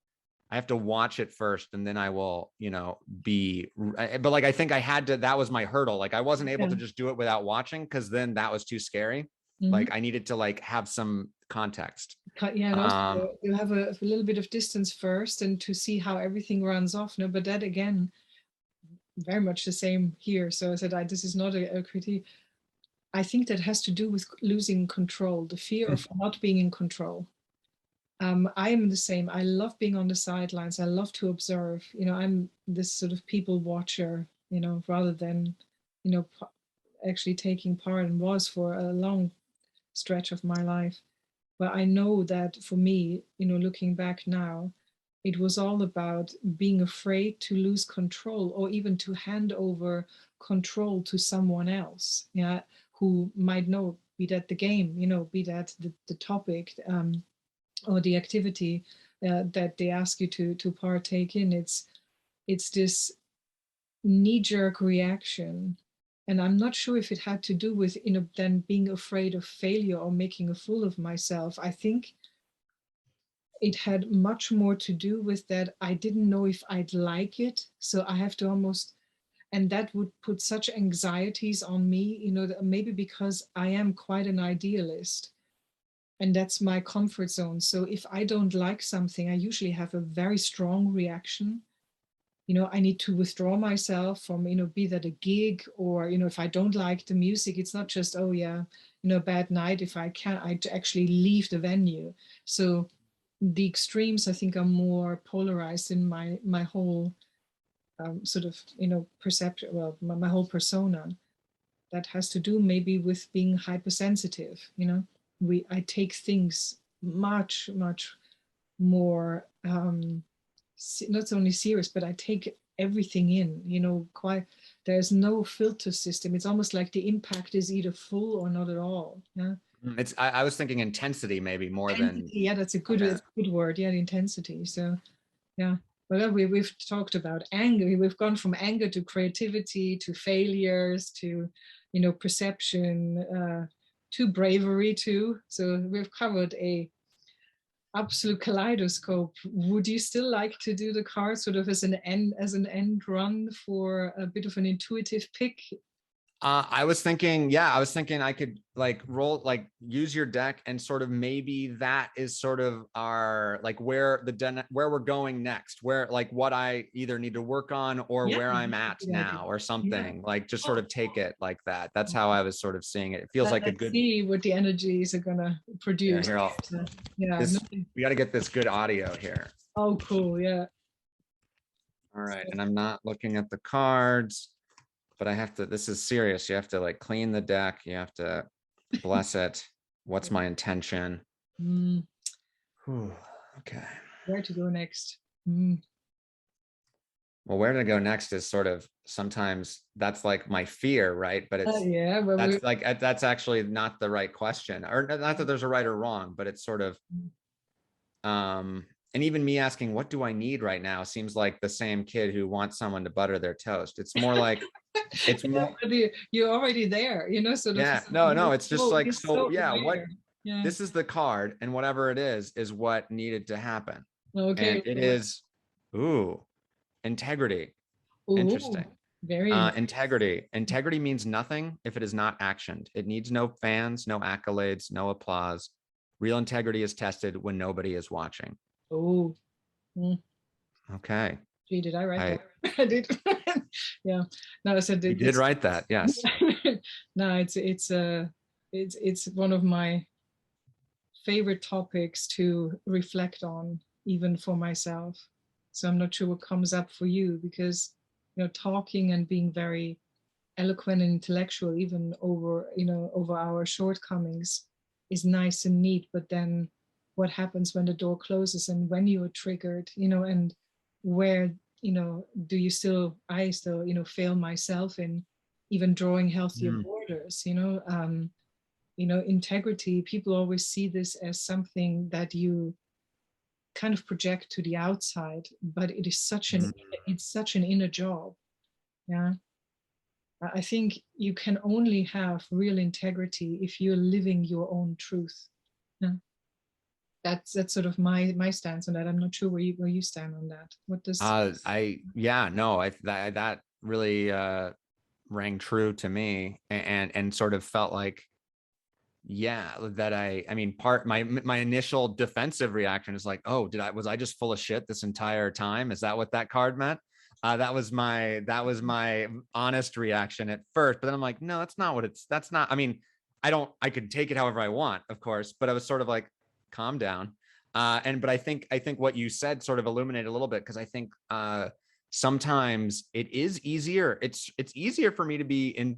I have to watch it first and then I will, but like, I think that was my hurdle. Like I wasn't able Yeah. to just do it without watching, because then that was too scary. Mhm. Like I needed to like have some context. Yeah, and also Um, you have a little bit of distance first, and to see how everything runs off. No, but that again, very much the same here. So I said, this is not a critique. I think that has to do with losing control, the fear of not being in control. I am the same. I love being on the sidelines. I love to observe. I'm this sort of people watcher, rather than, you know, actually taking part, and was for a long stretch of my life. But I know that for me, looking back now, it was all about being afraid to lose control, or even to hand over control to someone else, yeah, who might know, be that the game, be that the topic, or the activity that they ask you to partake in. It's this knee-jerk reaction, and I'm not sure if it had to do with then being afraid of failure or making a fool of myself. I think it had much more to do with that I didn't know if I'd like it, so I have to almost, and that would put such anxieties on me, maybe because I am quite an idealist, and that's my comfort zone. So if I don't like something, I usually have a very strong reaction. I need to withdraw myself from, be that a gig, or, if I don't like the music, it's not just, oh yeah, bad night. If I can't, I actually leave the venue. So the extremes, I think, are more polarized in my whole sort of, perception, well, my whole persona. That has to do maybe with being hypersensitive. I take things much, much more, not only serious, but I take everything in, quite, there's no filter system. It's almost like the impact is either full or not at all. Yeah. I was thinking intensity maybe more than. Yeah, that's a good, good word. Yeah, the intensity. So yeah. Well, we've talked about anger. We've gone from anger to creativity, to failures, to, perception, to bravery too. So we've covered a absolute kaleidoscope. Would you still like to do the card sort of as an end run for a bit of an intuitive pick? I was thinking I could like roll, like use your deck, and sort of maybe that is sort of our, like where we're going next, where like what I either need to work on or where I'm at now or something, like just sort of take it like that. That's how I was sort of seeing it. It feels like a good. See what the energies are gonna produce. We got to get this good audio here. Oh, cool. Yeah. All right, and I'm not looking at the cards, but I have to, this is serious. You have to like clean the deck. You have to bless it. What's my intention? Whew, okay. Where to go next? Well, where to go next is sort of, sometimes that's like my fear, right? But it's that's actually not the right question, or not that there's a right or wrong, but it's sort of, and even me asking, what do I need right now, seems like the same kid who wants someone to butter their toast. It's more like, it's more, you're already there, sort of. Yeah, no, it's just like, so yeah, this is the card, and whatever it is what needed to happen. Okay. And it is, integrity. Interesting. Very integrity means nothing if it is not actioned. It needs no fans, no accolades, no applause. Real integrity is tested when nobody is watching. Okay. Gee, did I write that? I did. Yeah. No, I said you did write that. Yes. No, it's one of my favorite topics to reflect on, even for myself. So I'm not sure what comes up for you, because talking and being very eloquent and intellectual, even over our shortcomings, is nice and neat. But then what happens when the door closes and when you are triggered, and where, do you still, I still, fail myself in even drawing healthier borders, integrity. People always see this as something that you kind of project to the outside, but it is it's such an inner job. Yeah. I think you can only have real integrity if you're living your own truth. Yeah. That's sort of my stance on that. I'm not sure where you stand on that. What does that really rang true to me, and sort of felt like, that I mean, my initial defensive reaction is like, oh, was I just full of shit this entire time? Is that what that card meant? That was my honest reaction at first, but then I'm like, no, that's not, I mean, I could take it however I want, of course, but I was sort of like, calm down. But I think what you said sort of illuminated a little bit, because I think sometimes it is easier. It's easier for me to be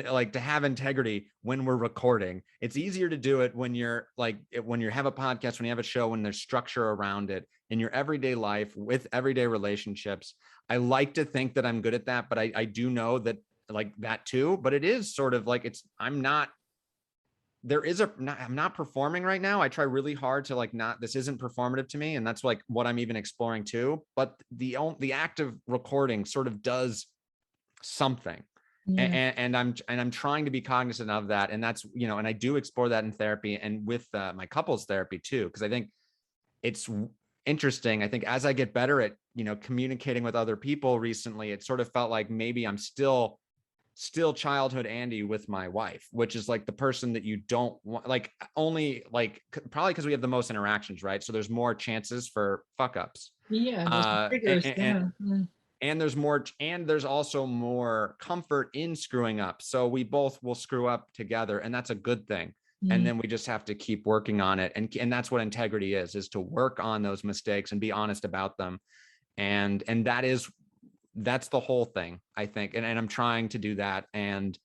like to have integrity when we're recording. It's easier to do it when you're like, when you have a podcast, when you have a show, when there's structure around it in your everyday life with everyday relationships. I like to think that I'm good at that, but I do know that, like, that too, but it is sort of like, I'm not performing right now. I try really hard to like, this isn't performative to me. And that's like what I'm even exploring too. But the act of recording sort of does something. Yeah. And I'm trying to be cognizant of that. And that's, and I do explore that in therapy and with my couples therapy too. Cause I think it's interesting. I think as I get better at, communicating with other people recently, it sort of felt like maybe I'm still childhood Andy with my wife, which is like the person that you don't want, like only like, probably because we have the most interactions, right? So there's more chances for fuck ups. Yeah. and there's also more comfort in screwing up. So we both will screw up together, and that's a good thing. And then we just have to keep working on it. And that's what integrity is to work on those mistakes and be honest about them. And that's the whole thing, I think. And I'm trying to do that. And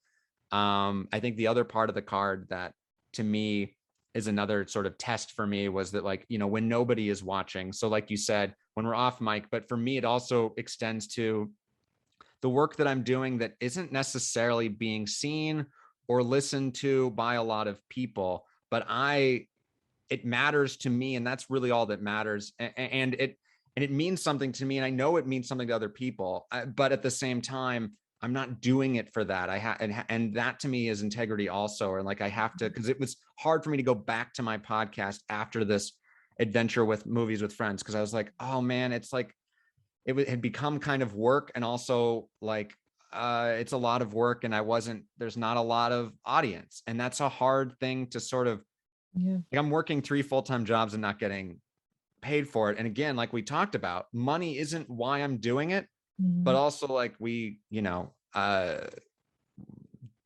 I think the other part of the card that to me is another sort of test for me was that, like, you know, when nobody is watching. So like you said, when we're off mic, but for me, it also extends to the work that I'm doing that isn't necessarily being seen or listened to by a lot of people, but it matters to me. And that's really all that matters. And it means something to me. And I know it means something to other people, but at the same time, I'm not doing it for that. And that to me is integrity also. Or like I have to, because it was hard for me to go back to my podcast after this adventure with movies with friends. Cause I was like, oh man, it's like, it had become kind of work. And also like, it's a lot of work and there's not a lot of audience. And that's a hard thing to sort of, like I'm working 3 full-time jobs and not getting paid for it. And again, like we talked about, money isn't why I'm doing it, but also like we, you know,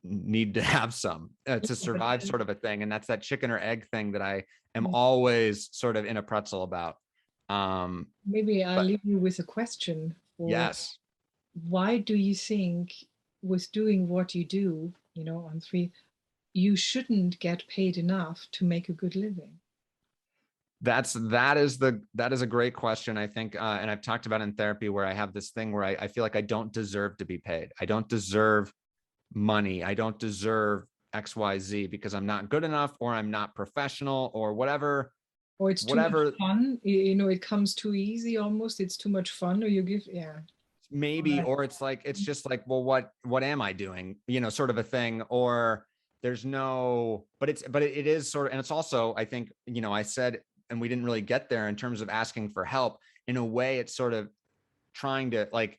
need to have some to survive, sort of a thing. And that's that chicken or egg thing that I am always sort of in a pretzel about. Maybe I'll leave you with a question. Yes. Why do you think with doing what you do, you know, on three, you shouldn't get paid enough to make a good living? That is a great question, I think. And I've talked about in therapy where I have this thing where I feel like I don't deserve to be paid. I don't deserve money. I don't deserve XYZ because I'm not good enough, or I'm not professional, or whatever. Or it's too much fun. You know, it comes too easy almost. It's too much fun, or you give, maybe, right. Or it's like, it's just like, well, what am I doing? You know, sort of a thing. Or there's no, but it is sort of, and it's also, I think, you know, I said, and we didn't really get there in terms of asking for help. In a way, it's sort of trying to, like,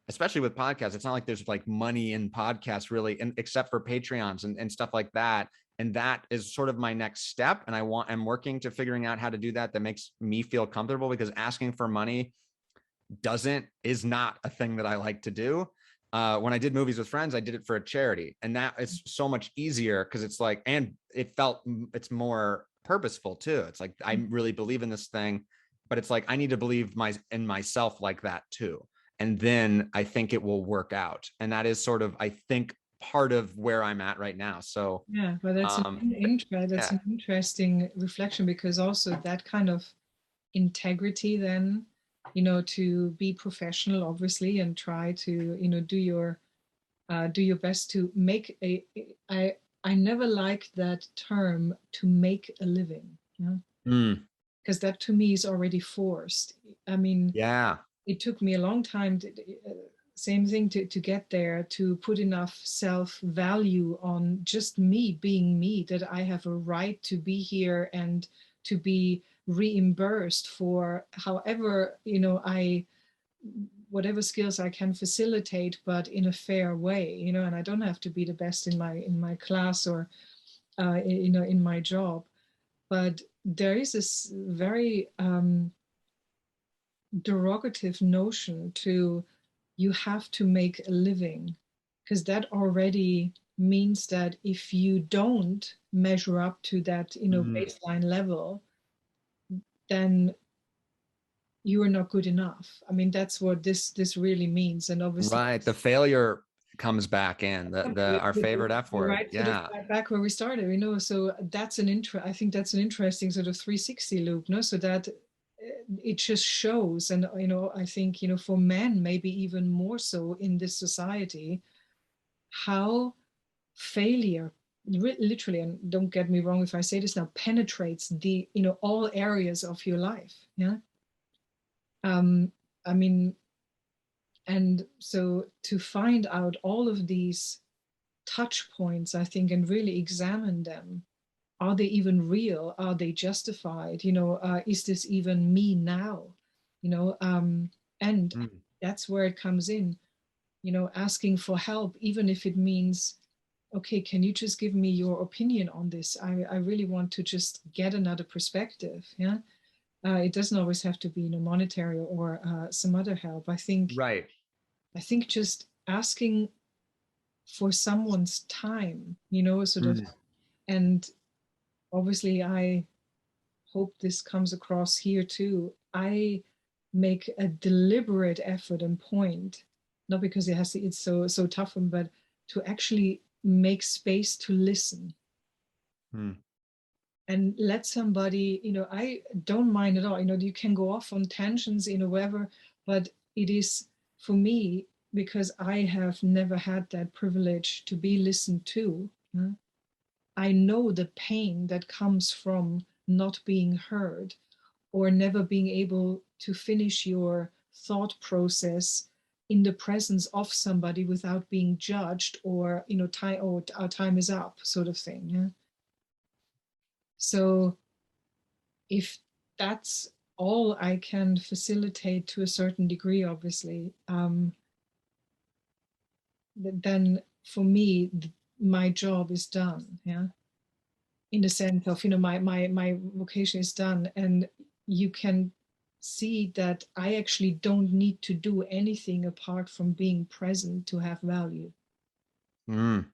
especially with podcasts, it's not like there's like money in podcasts really, and except for Patreons and stuff like that. And that is sort of my next step. And I'm working to figuring out how to do that. That makes me feel comfortable, because asking for money is not a thing that I like to do. When I did movies with friends, I did it for a charity, and that is so much easier because it's like, and it's more purposeful too. It's like, I really believe in this thing, but it's like, I need to believe in myself like that too. And then I think it will work out. And that is sort of, I think, part of where I'm at right now. So yeah, but that's an interesting reflection, because also that kind of integrity then, you know, to be professional obviously and try to, you know, do your best to make I never liked that term, to make a living, because that to me is already forced. I mean, it took me a long time same thing to get there, to put enough self-value on just me being me, that I have a right to be here and to be reimbursed for however, you know, whatever skills I can facilitate, but in a fair way, you know, and I don't have to be the best in my class or you know, in my job. But there is this very derogative notion to, you have to make a living, because that already means that if you don't measure up to that, you know, baseline level, then you are not good enough. I mean, that's what this really means. And obviously, right, the failure comes back in our favorite F word. Right, yeah, sort of back where we started, you know. So that's I think that's an interesting sort of 360 loop, no? So that it just shows, and you know, I think, you know, for men maybe even more so in this society, how failure literally, and don't get me wrong if I say this now, penetrates the, you know, all areas of your life. Yeah. I mean, and so to find out all of these touch points, I think, and really examine them. Are they even real? Are they justified? You know, is this even me now? You know, and that's where it comes in, you know, asking for help, even if it means, okay, can you just give me your opinion on this? I really want to just get another perspective. Yeah. It doesn't always have to be, you know, monetary or some other help. I think right. I think just asking for someone's time, sort of, Mm. and obviously I hope this comes across here too. I make a deliberate effort and point, not because it's so tough, but to actually make space to listen Mm. and let somebody, I don't mind at all. You can go off on tangents, wherever, but it is for me because I have never had that privilege to be listened to. I know the pain that comes from not being heard or never being able to finish your thought process in the presence of somebody without being judged or time or our time is up sort of thing. Yeah. So if that's all I can facilitate to a certain degree, obviously, then for me, my job is done. Yeah. In the sense of, my vocation is done. And you can see that I actually don't need to do anything apart from being present to have value. Mm.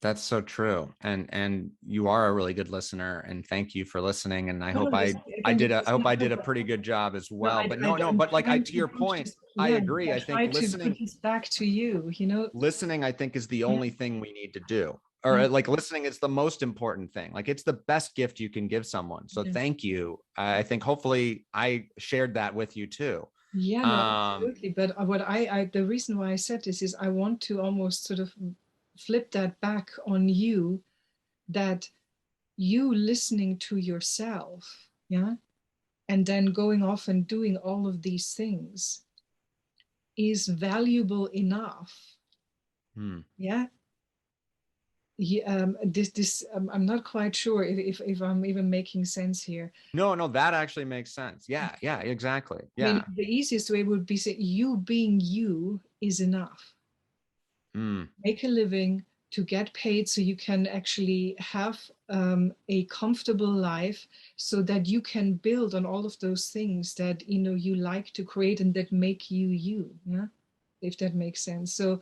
That's so true. And you are a really good listener, and thank you for listening. And I No, hope no, this, I again, did this a is I hope not I did a about, pretty good job as no, well. But no, I'm but like trying to your to point, just, I yeah, agree. I I think try to put this back to you, listening, I think, is the yeah, only thing we need to do. yeah, Or like listening is the most important thing. Like it's the best gift you can give someone. So yeah. thank you. I think hopefully I shared that with you too. Yeah, no, Um, absolutely. But what the reason why I said this is I want to almost sort of flip that back on you, that you listening to yourself, yeah, and then going off and doing all of these things is valuable enough. hmm. Yeah. I'm not quite sure if I'm even making sense here. No, that actually makes sense. Yeah, exactly. I mean, Yeah. the easiest way would be say you being you is enough. Mm, Make a living, to get paid so you can actually have a comfortable life so that you can build on all of those things that you like to create and that make you you, yeah, if that makes sense. So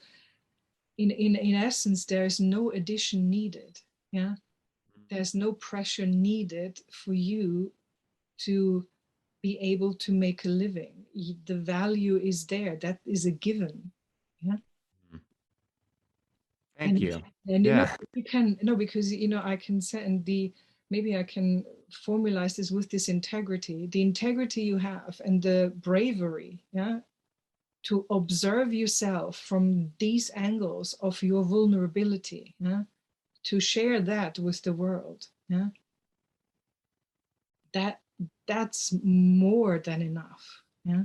in essence there's no addition needed, yeah, there's no pressure needed for you to be able to make a living. The value is there, that is a given, yeah. mm. Thank And you. and Yeah. you can because I can send the maybe I can formalize this with this integrity, the integrity you have and the bravery, yeah, to observe yourself from these angles of your vulnerability, yeah, to share that with the world, yeah, that that's more than enough, yeah.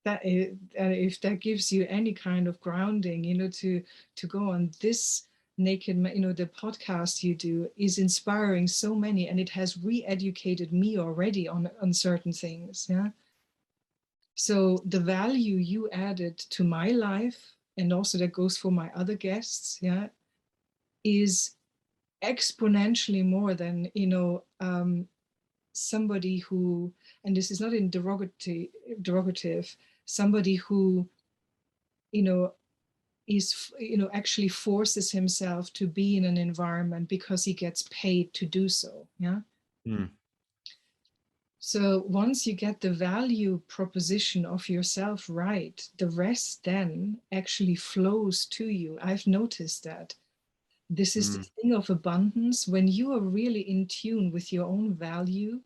That is, if that gives you any kind of grounding, to go on this naked, the podcast you do is inspiring so many, and it has re-educated me already on certain things. Yeah. So the value you added to my life, and also that goes for my other guests, yeah, is exponentially more than somebody who, and this is not in derogative, somebody who you know is actually forces himself to be in an environment because he gets paid to do so, yeah. Mm, So once you get the value proposition of yourself right, the rest then actually flows to you. I've noticed that this is the mm, thing of abundance. When you are really in tune with your own value,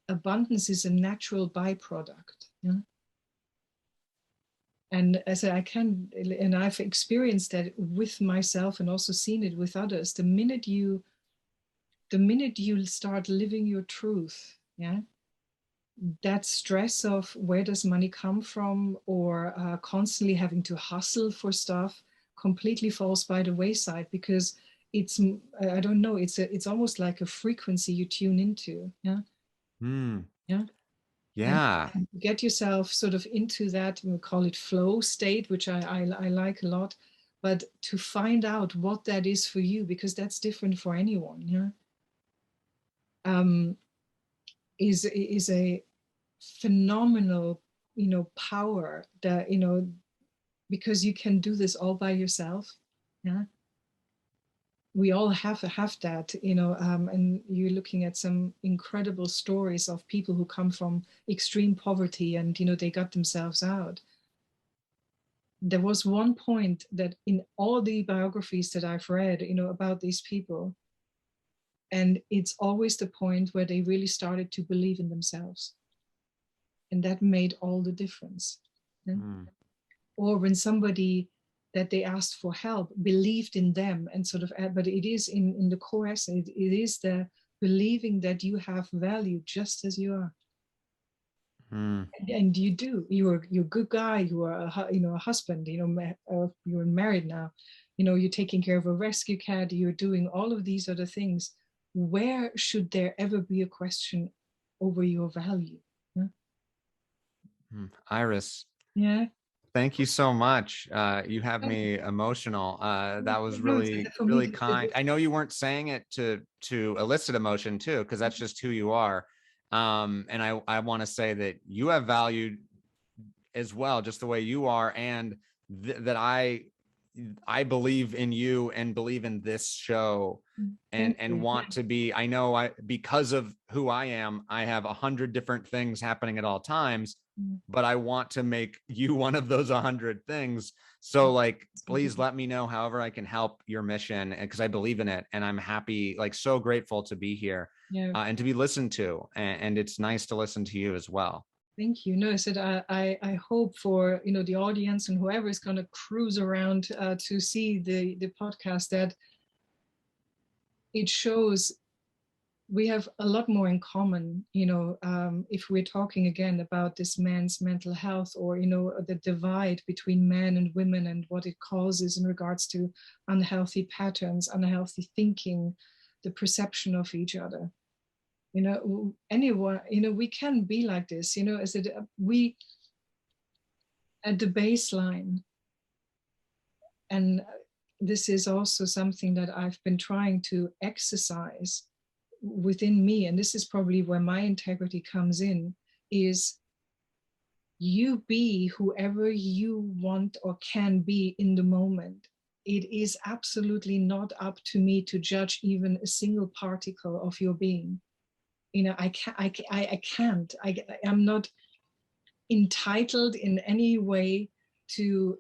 abundance is a natural byproduct, yeah. And as I can, and I've experienced that with myself and also seen it with others, the minute you start living your truth, yeah, that stress of where does money come from, or constantly having to hustle for stuff, completely falls by the wayside, because it's, I don't know, it's almost like a frequency you tune into, yeah, mm. yeah. And Yeah. get yourself sort of into that, we call it flow state, which I like a lot, but to find out what that is for you, because that's different for anyone, yeah, um, is a phenomenal power that, because you can do this all by yourself. Yeah. We all have that, and you're looking at some incredible stories of people who come from extreme poverty and, they got themselves out. There was one point that in all the biographies that I've read, about these people, and it's always the point where they really started to believe in themselves. And that made all the difference. Yeah? Or when somebody that they asked for help believed in them and sort of, but it is in the core essence, it is the believing that you have value just as you are. And you do, you're a good guy, you are a husband, you're married now, you're taking care of a rescue cat, you're doing all of these other things. Where should there ever be a question over your value? Yeah? Iris. Yeah. Thank you so much. You have me emotional. That was really, really kind. I know you weren't saying it to elicit emotion too, because that's just who you are. And I want to say that you have value as well, just the way you are, and that I believe in you and believe in this show, and want to be. I know because of who I am, I have 100 different things happening at all times. But I want to make you one of those 100 things. So please let me know however I can help your mission, because I believe in it, and I'm happy, so grateful to be here, and to be listened to. And it's nice to listen to you as well. Thank you. No, I said I hope for the audience and whoever is going to cruise around to see the podcast, that it shows we have a lot more in common, if we're talking again about this man's mental health, or, the divide between men and women and what it causes in regards to unhealthy patterns, unhealthy thinking, the perception of each other. Anyone, we can be like this, as it, we, at the baseline, and this is also something that I've been trying to exercise within me, and this is probably where my integrity comes in, is you be whoever you want or can be in the moment. It is absolutely not up to me to judge even a single particle of your being. I'm not entitled in any way to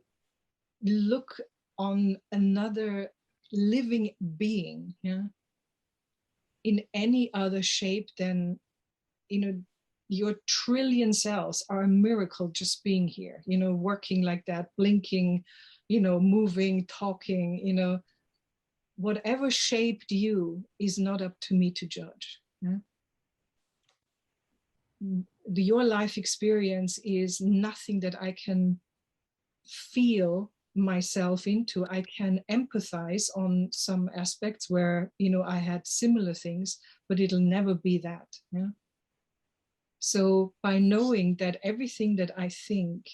look on another living being, in any other shape than, your trillion cells are a miracle just being here, working like that, blinking, moving, talking, whatever shaped you is not up to me to judge. Your life experience is nothing that I can feel myself into. I can empathize on some aspects where, I had similar things, but it'll never be that. So by knowing that everything that I think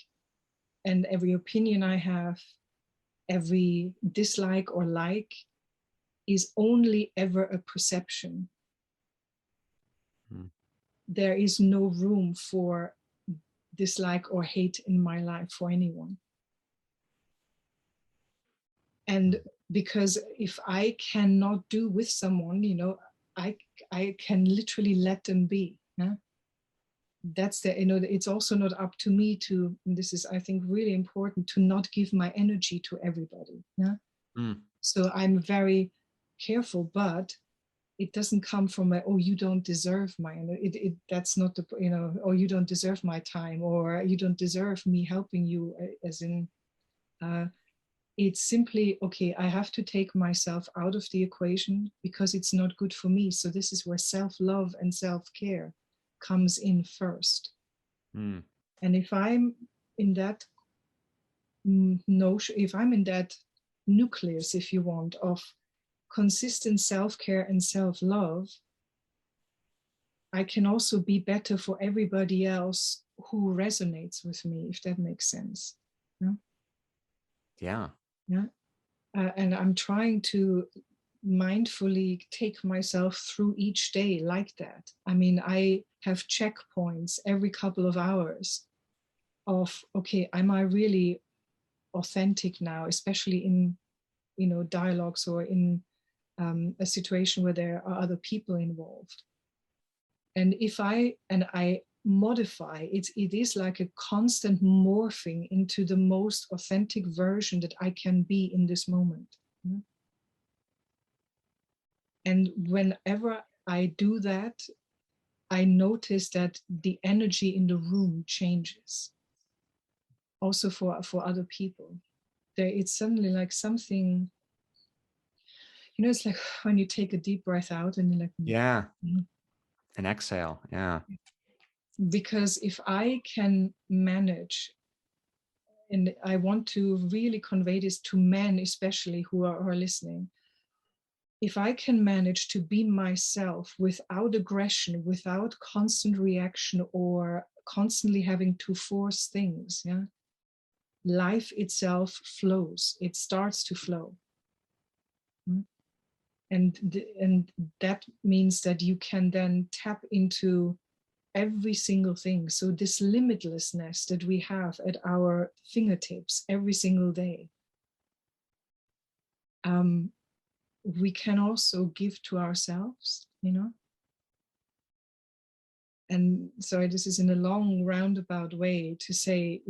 and every opinion I have, every dislike or like, is only ever a perception, there is no room for dislike or hate in my life for anyone. And because if I cannot do with someone, I can literally let them be. That's it's also not up to me to, and this is, I think, really important, to not give my energy to everybody. So I'm very careful, but it doesn't come from oh, you don't deserve my energy. That's not the, oh, you don't deserve my time, or you don't deserve me helping you, as in, it's simply, okay, I have to take myself out of the equation because it's not good for me. So this is where self-love and self-care comes in first. And if I'm in that notion, if I'm in that nucleus, if you want, of consistent self-care and self-love, I can also be better for everybody else who resonates with me, if that makes sense. Yeah. And I'm trying to mindfully take myself through each day like that. I mean, I have checkpoints every couple of hours of, okay, am I really authentic now, especially in, dialogues or in a situation where there are other people involved. And if I modify, it is like a constant morphing into the most authentic version that I can be in this moment. And whenever I do that, I notice that the energy in the room changes. Also for other people. It's suddenly like something, it's like when you take a deep breath out and you're like, Yeah. An exhale. Yeah. Because if I can manage, and I want to really convey this to men, especially who are listening, if I can manage to be myself without aggression, without constant reaction or constantly having to force things, yeah, life itself flows. It starts to flow. And that means that you can then tap into every single thing. So this limitlessness that we have at our fingertips every single day, we can also give to ourselves, And so this is in a long roundabout way to say,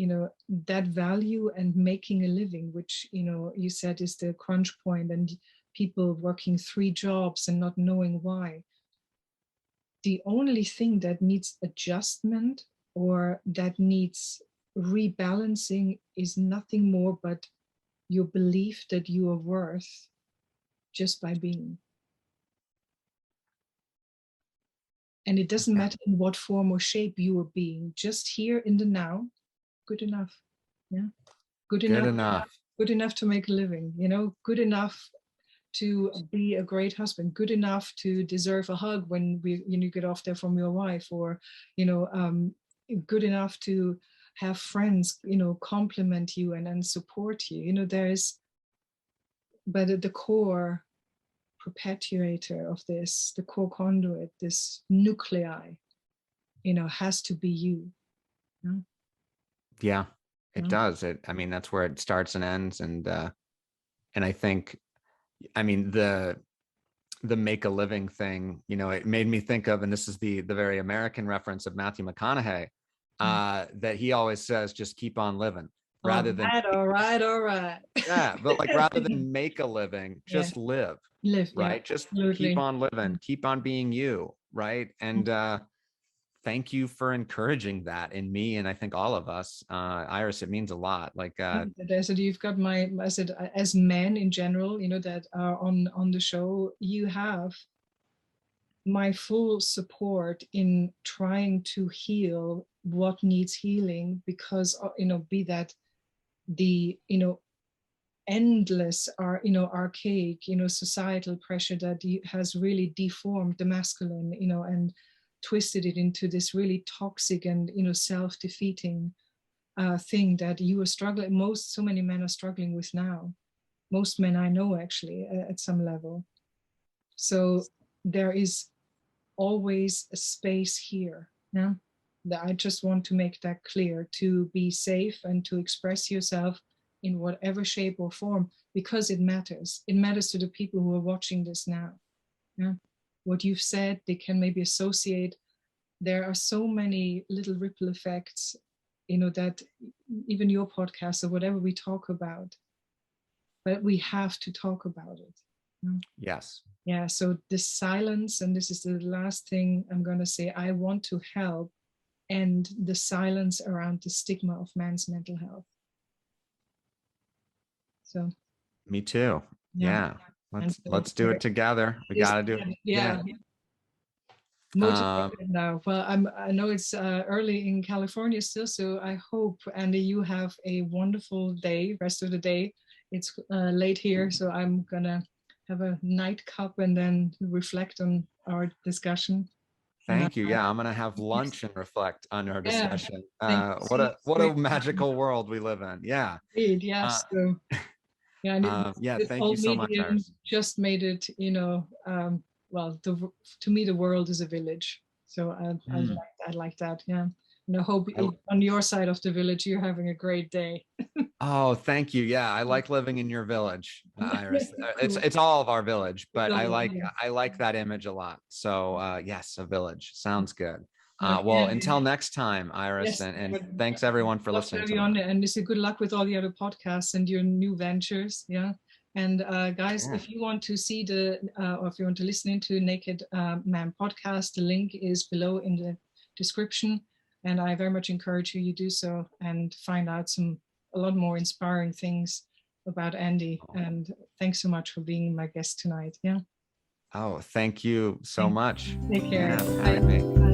that value and making a living, which, you said is the crunch point, and people working 3 jobs and not knowing why. The only thing that needs adjustment or that needs rebalancing is nothing more but your belief that you are worth just by being. And it doesn't matter in what form or shape you are being, just here in the now, good enough. Yeah. Good enough. Good enough to make a living, good enough to be a great husband, good enough to deserve a hug when you get off there from your wife, or good enough to have friends compliment you and support you. But at the core perpetuator of this, the core conduit, this nuclei, has to be you. Yeah, it does. I mean, that's where it starts and ends. And I think, the make a living thing, it made me think of, and this is the very American reference of Matthew McConaughey, that he always says, just keep on living, rather than all right. Yeah, but like rather than make a living, just live, right? Just absolutely. keep on living, keep on being you, right? And thank you for encouraging that in me, and I think all of us. Iris, it means a lot. Like I said, you've got I said, as men in general, that are on the show, you have my full support in trying to heal what needs healing, because be that the endless archaic societal pressure that has really deformed the masculine, and twisted it into this really toxic and self-defeating thing that you are struggling, so many men are struggling with now, most men I know actually at some level. So there is always a space here, yeah, that I just want to make that clear, to be safe and to express yourself in whatever shape or form, because it matters to the people who are watching this now. Yeah, what you've said, they can maybe associate. There are so many little ripple effects, that even your podcast or whatever we talk about, but we have to talk about it. yes. Yeah, so the silence, and this is the last thing I'm going to say, I want to help end the silence around the stigma of men's mental health. So me too. Yeah. Let's do it together. We got to do it. Yeah. Motivated now. Well, I know it's early in California still, so I hope, Andy, you have a wonderful day, rest of the day. It's late here, so I'm gonna have a night cup and then reflect on our discussion. Thank you. Yeah, I'm gonna have lunch and reflect on our discussion. What a magical world we live in. Yeah. Indeed, yes. So yeah, and thank you so much, Iris. Just made it, well, to me the world is a village, so I like that. Yeah, And I hope I- on your side of the village, you're having a great day. Oh, thank you. Yeah, I like living in your village, Iris. It's Cool. it's all of our village, but So, I like that image a lot. So yes, a village sounds good. Well, okay. until next time, Iris, Yes, and I'd thanks everyone for love to listening have to you that. on there, and it's a good luck with all the other podcasts and your new ventures. Yeah. And guys, Yeah. if you want to see or if you want to listen into Naked Man podcast, the link is below in the description. And I very much encourage you do so and find out a lot more inspiring things about Andy. And thanks so much for being my guest tonight. Yeah. Oh, thank you so Thanks. much. Take care. Yeah, for Bye. having me.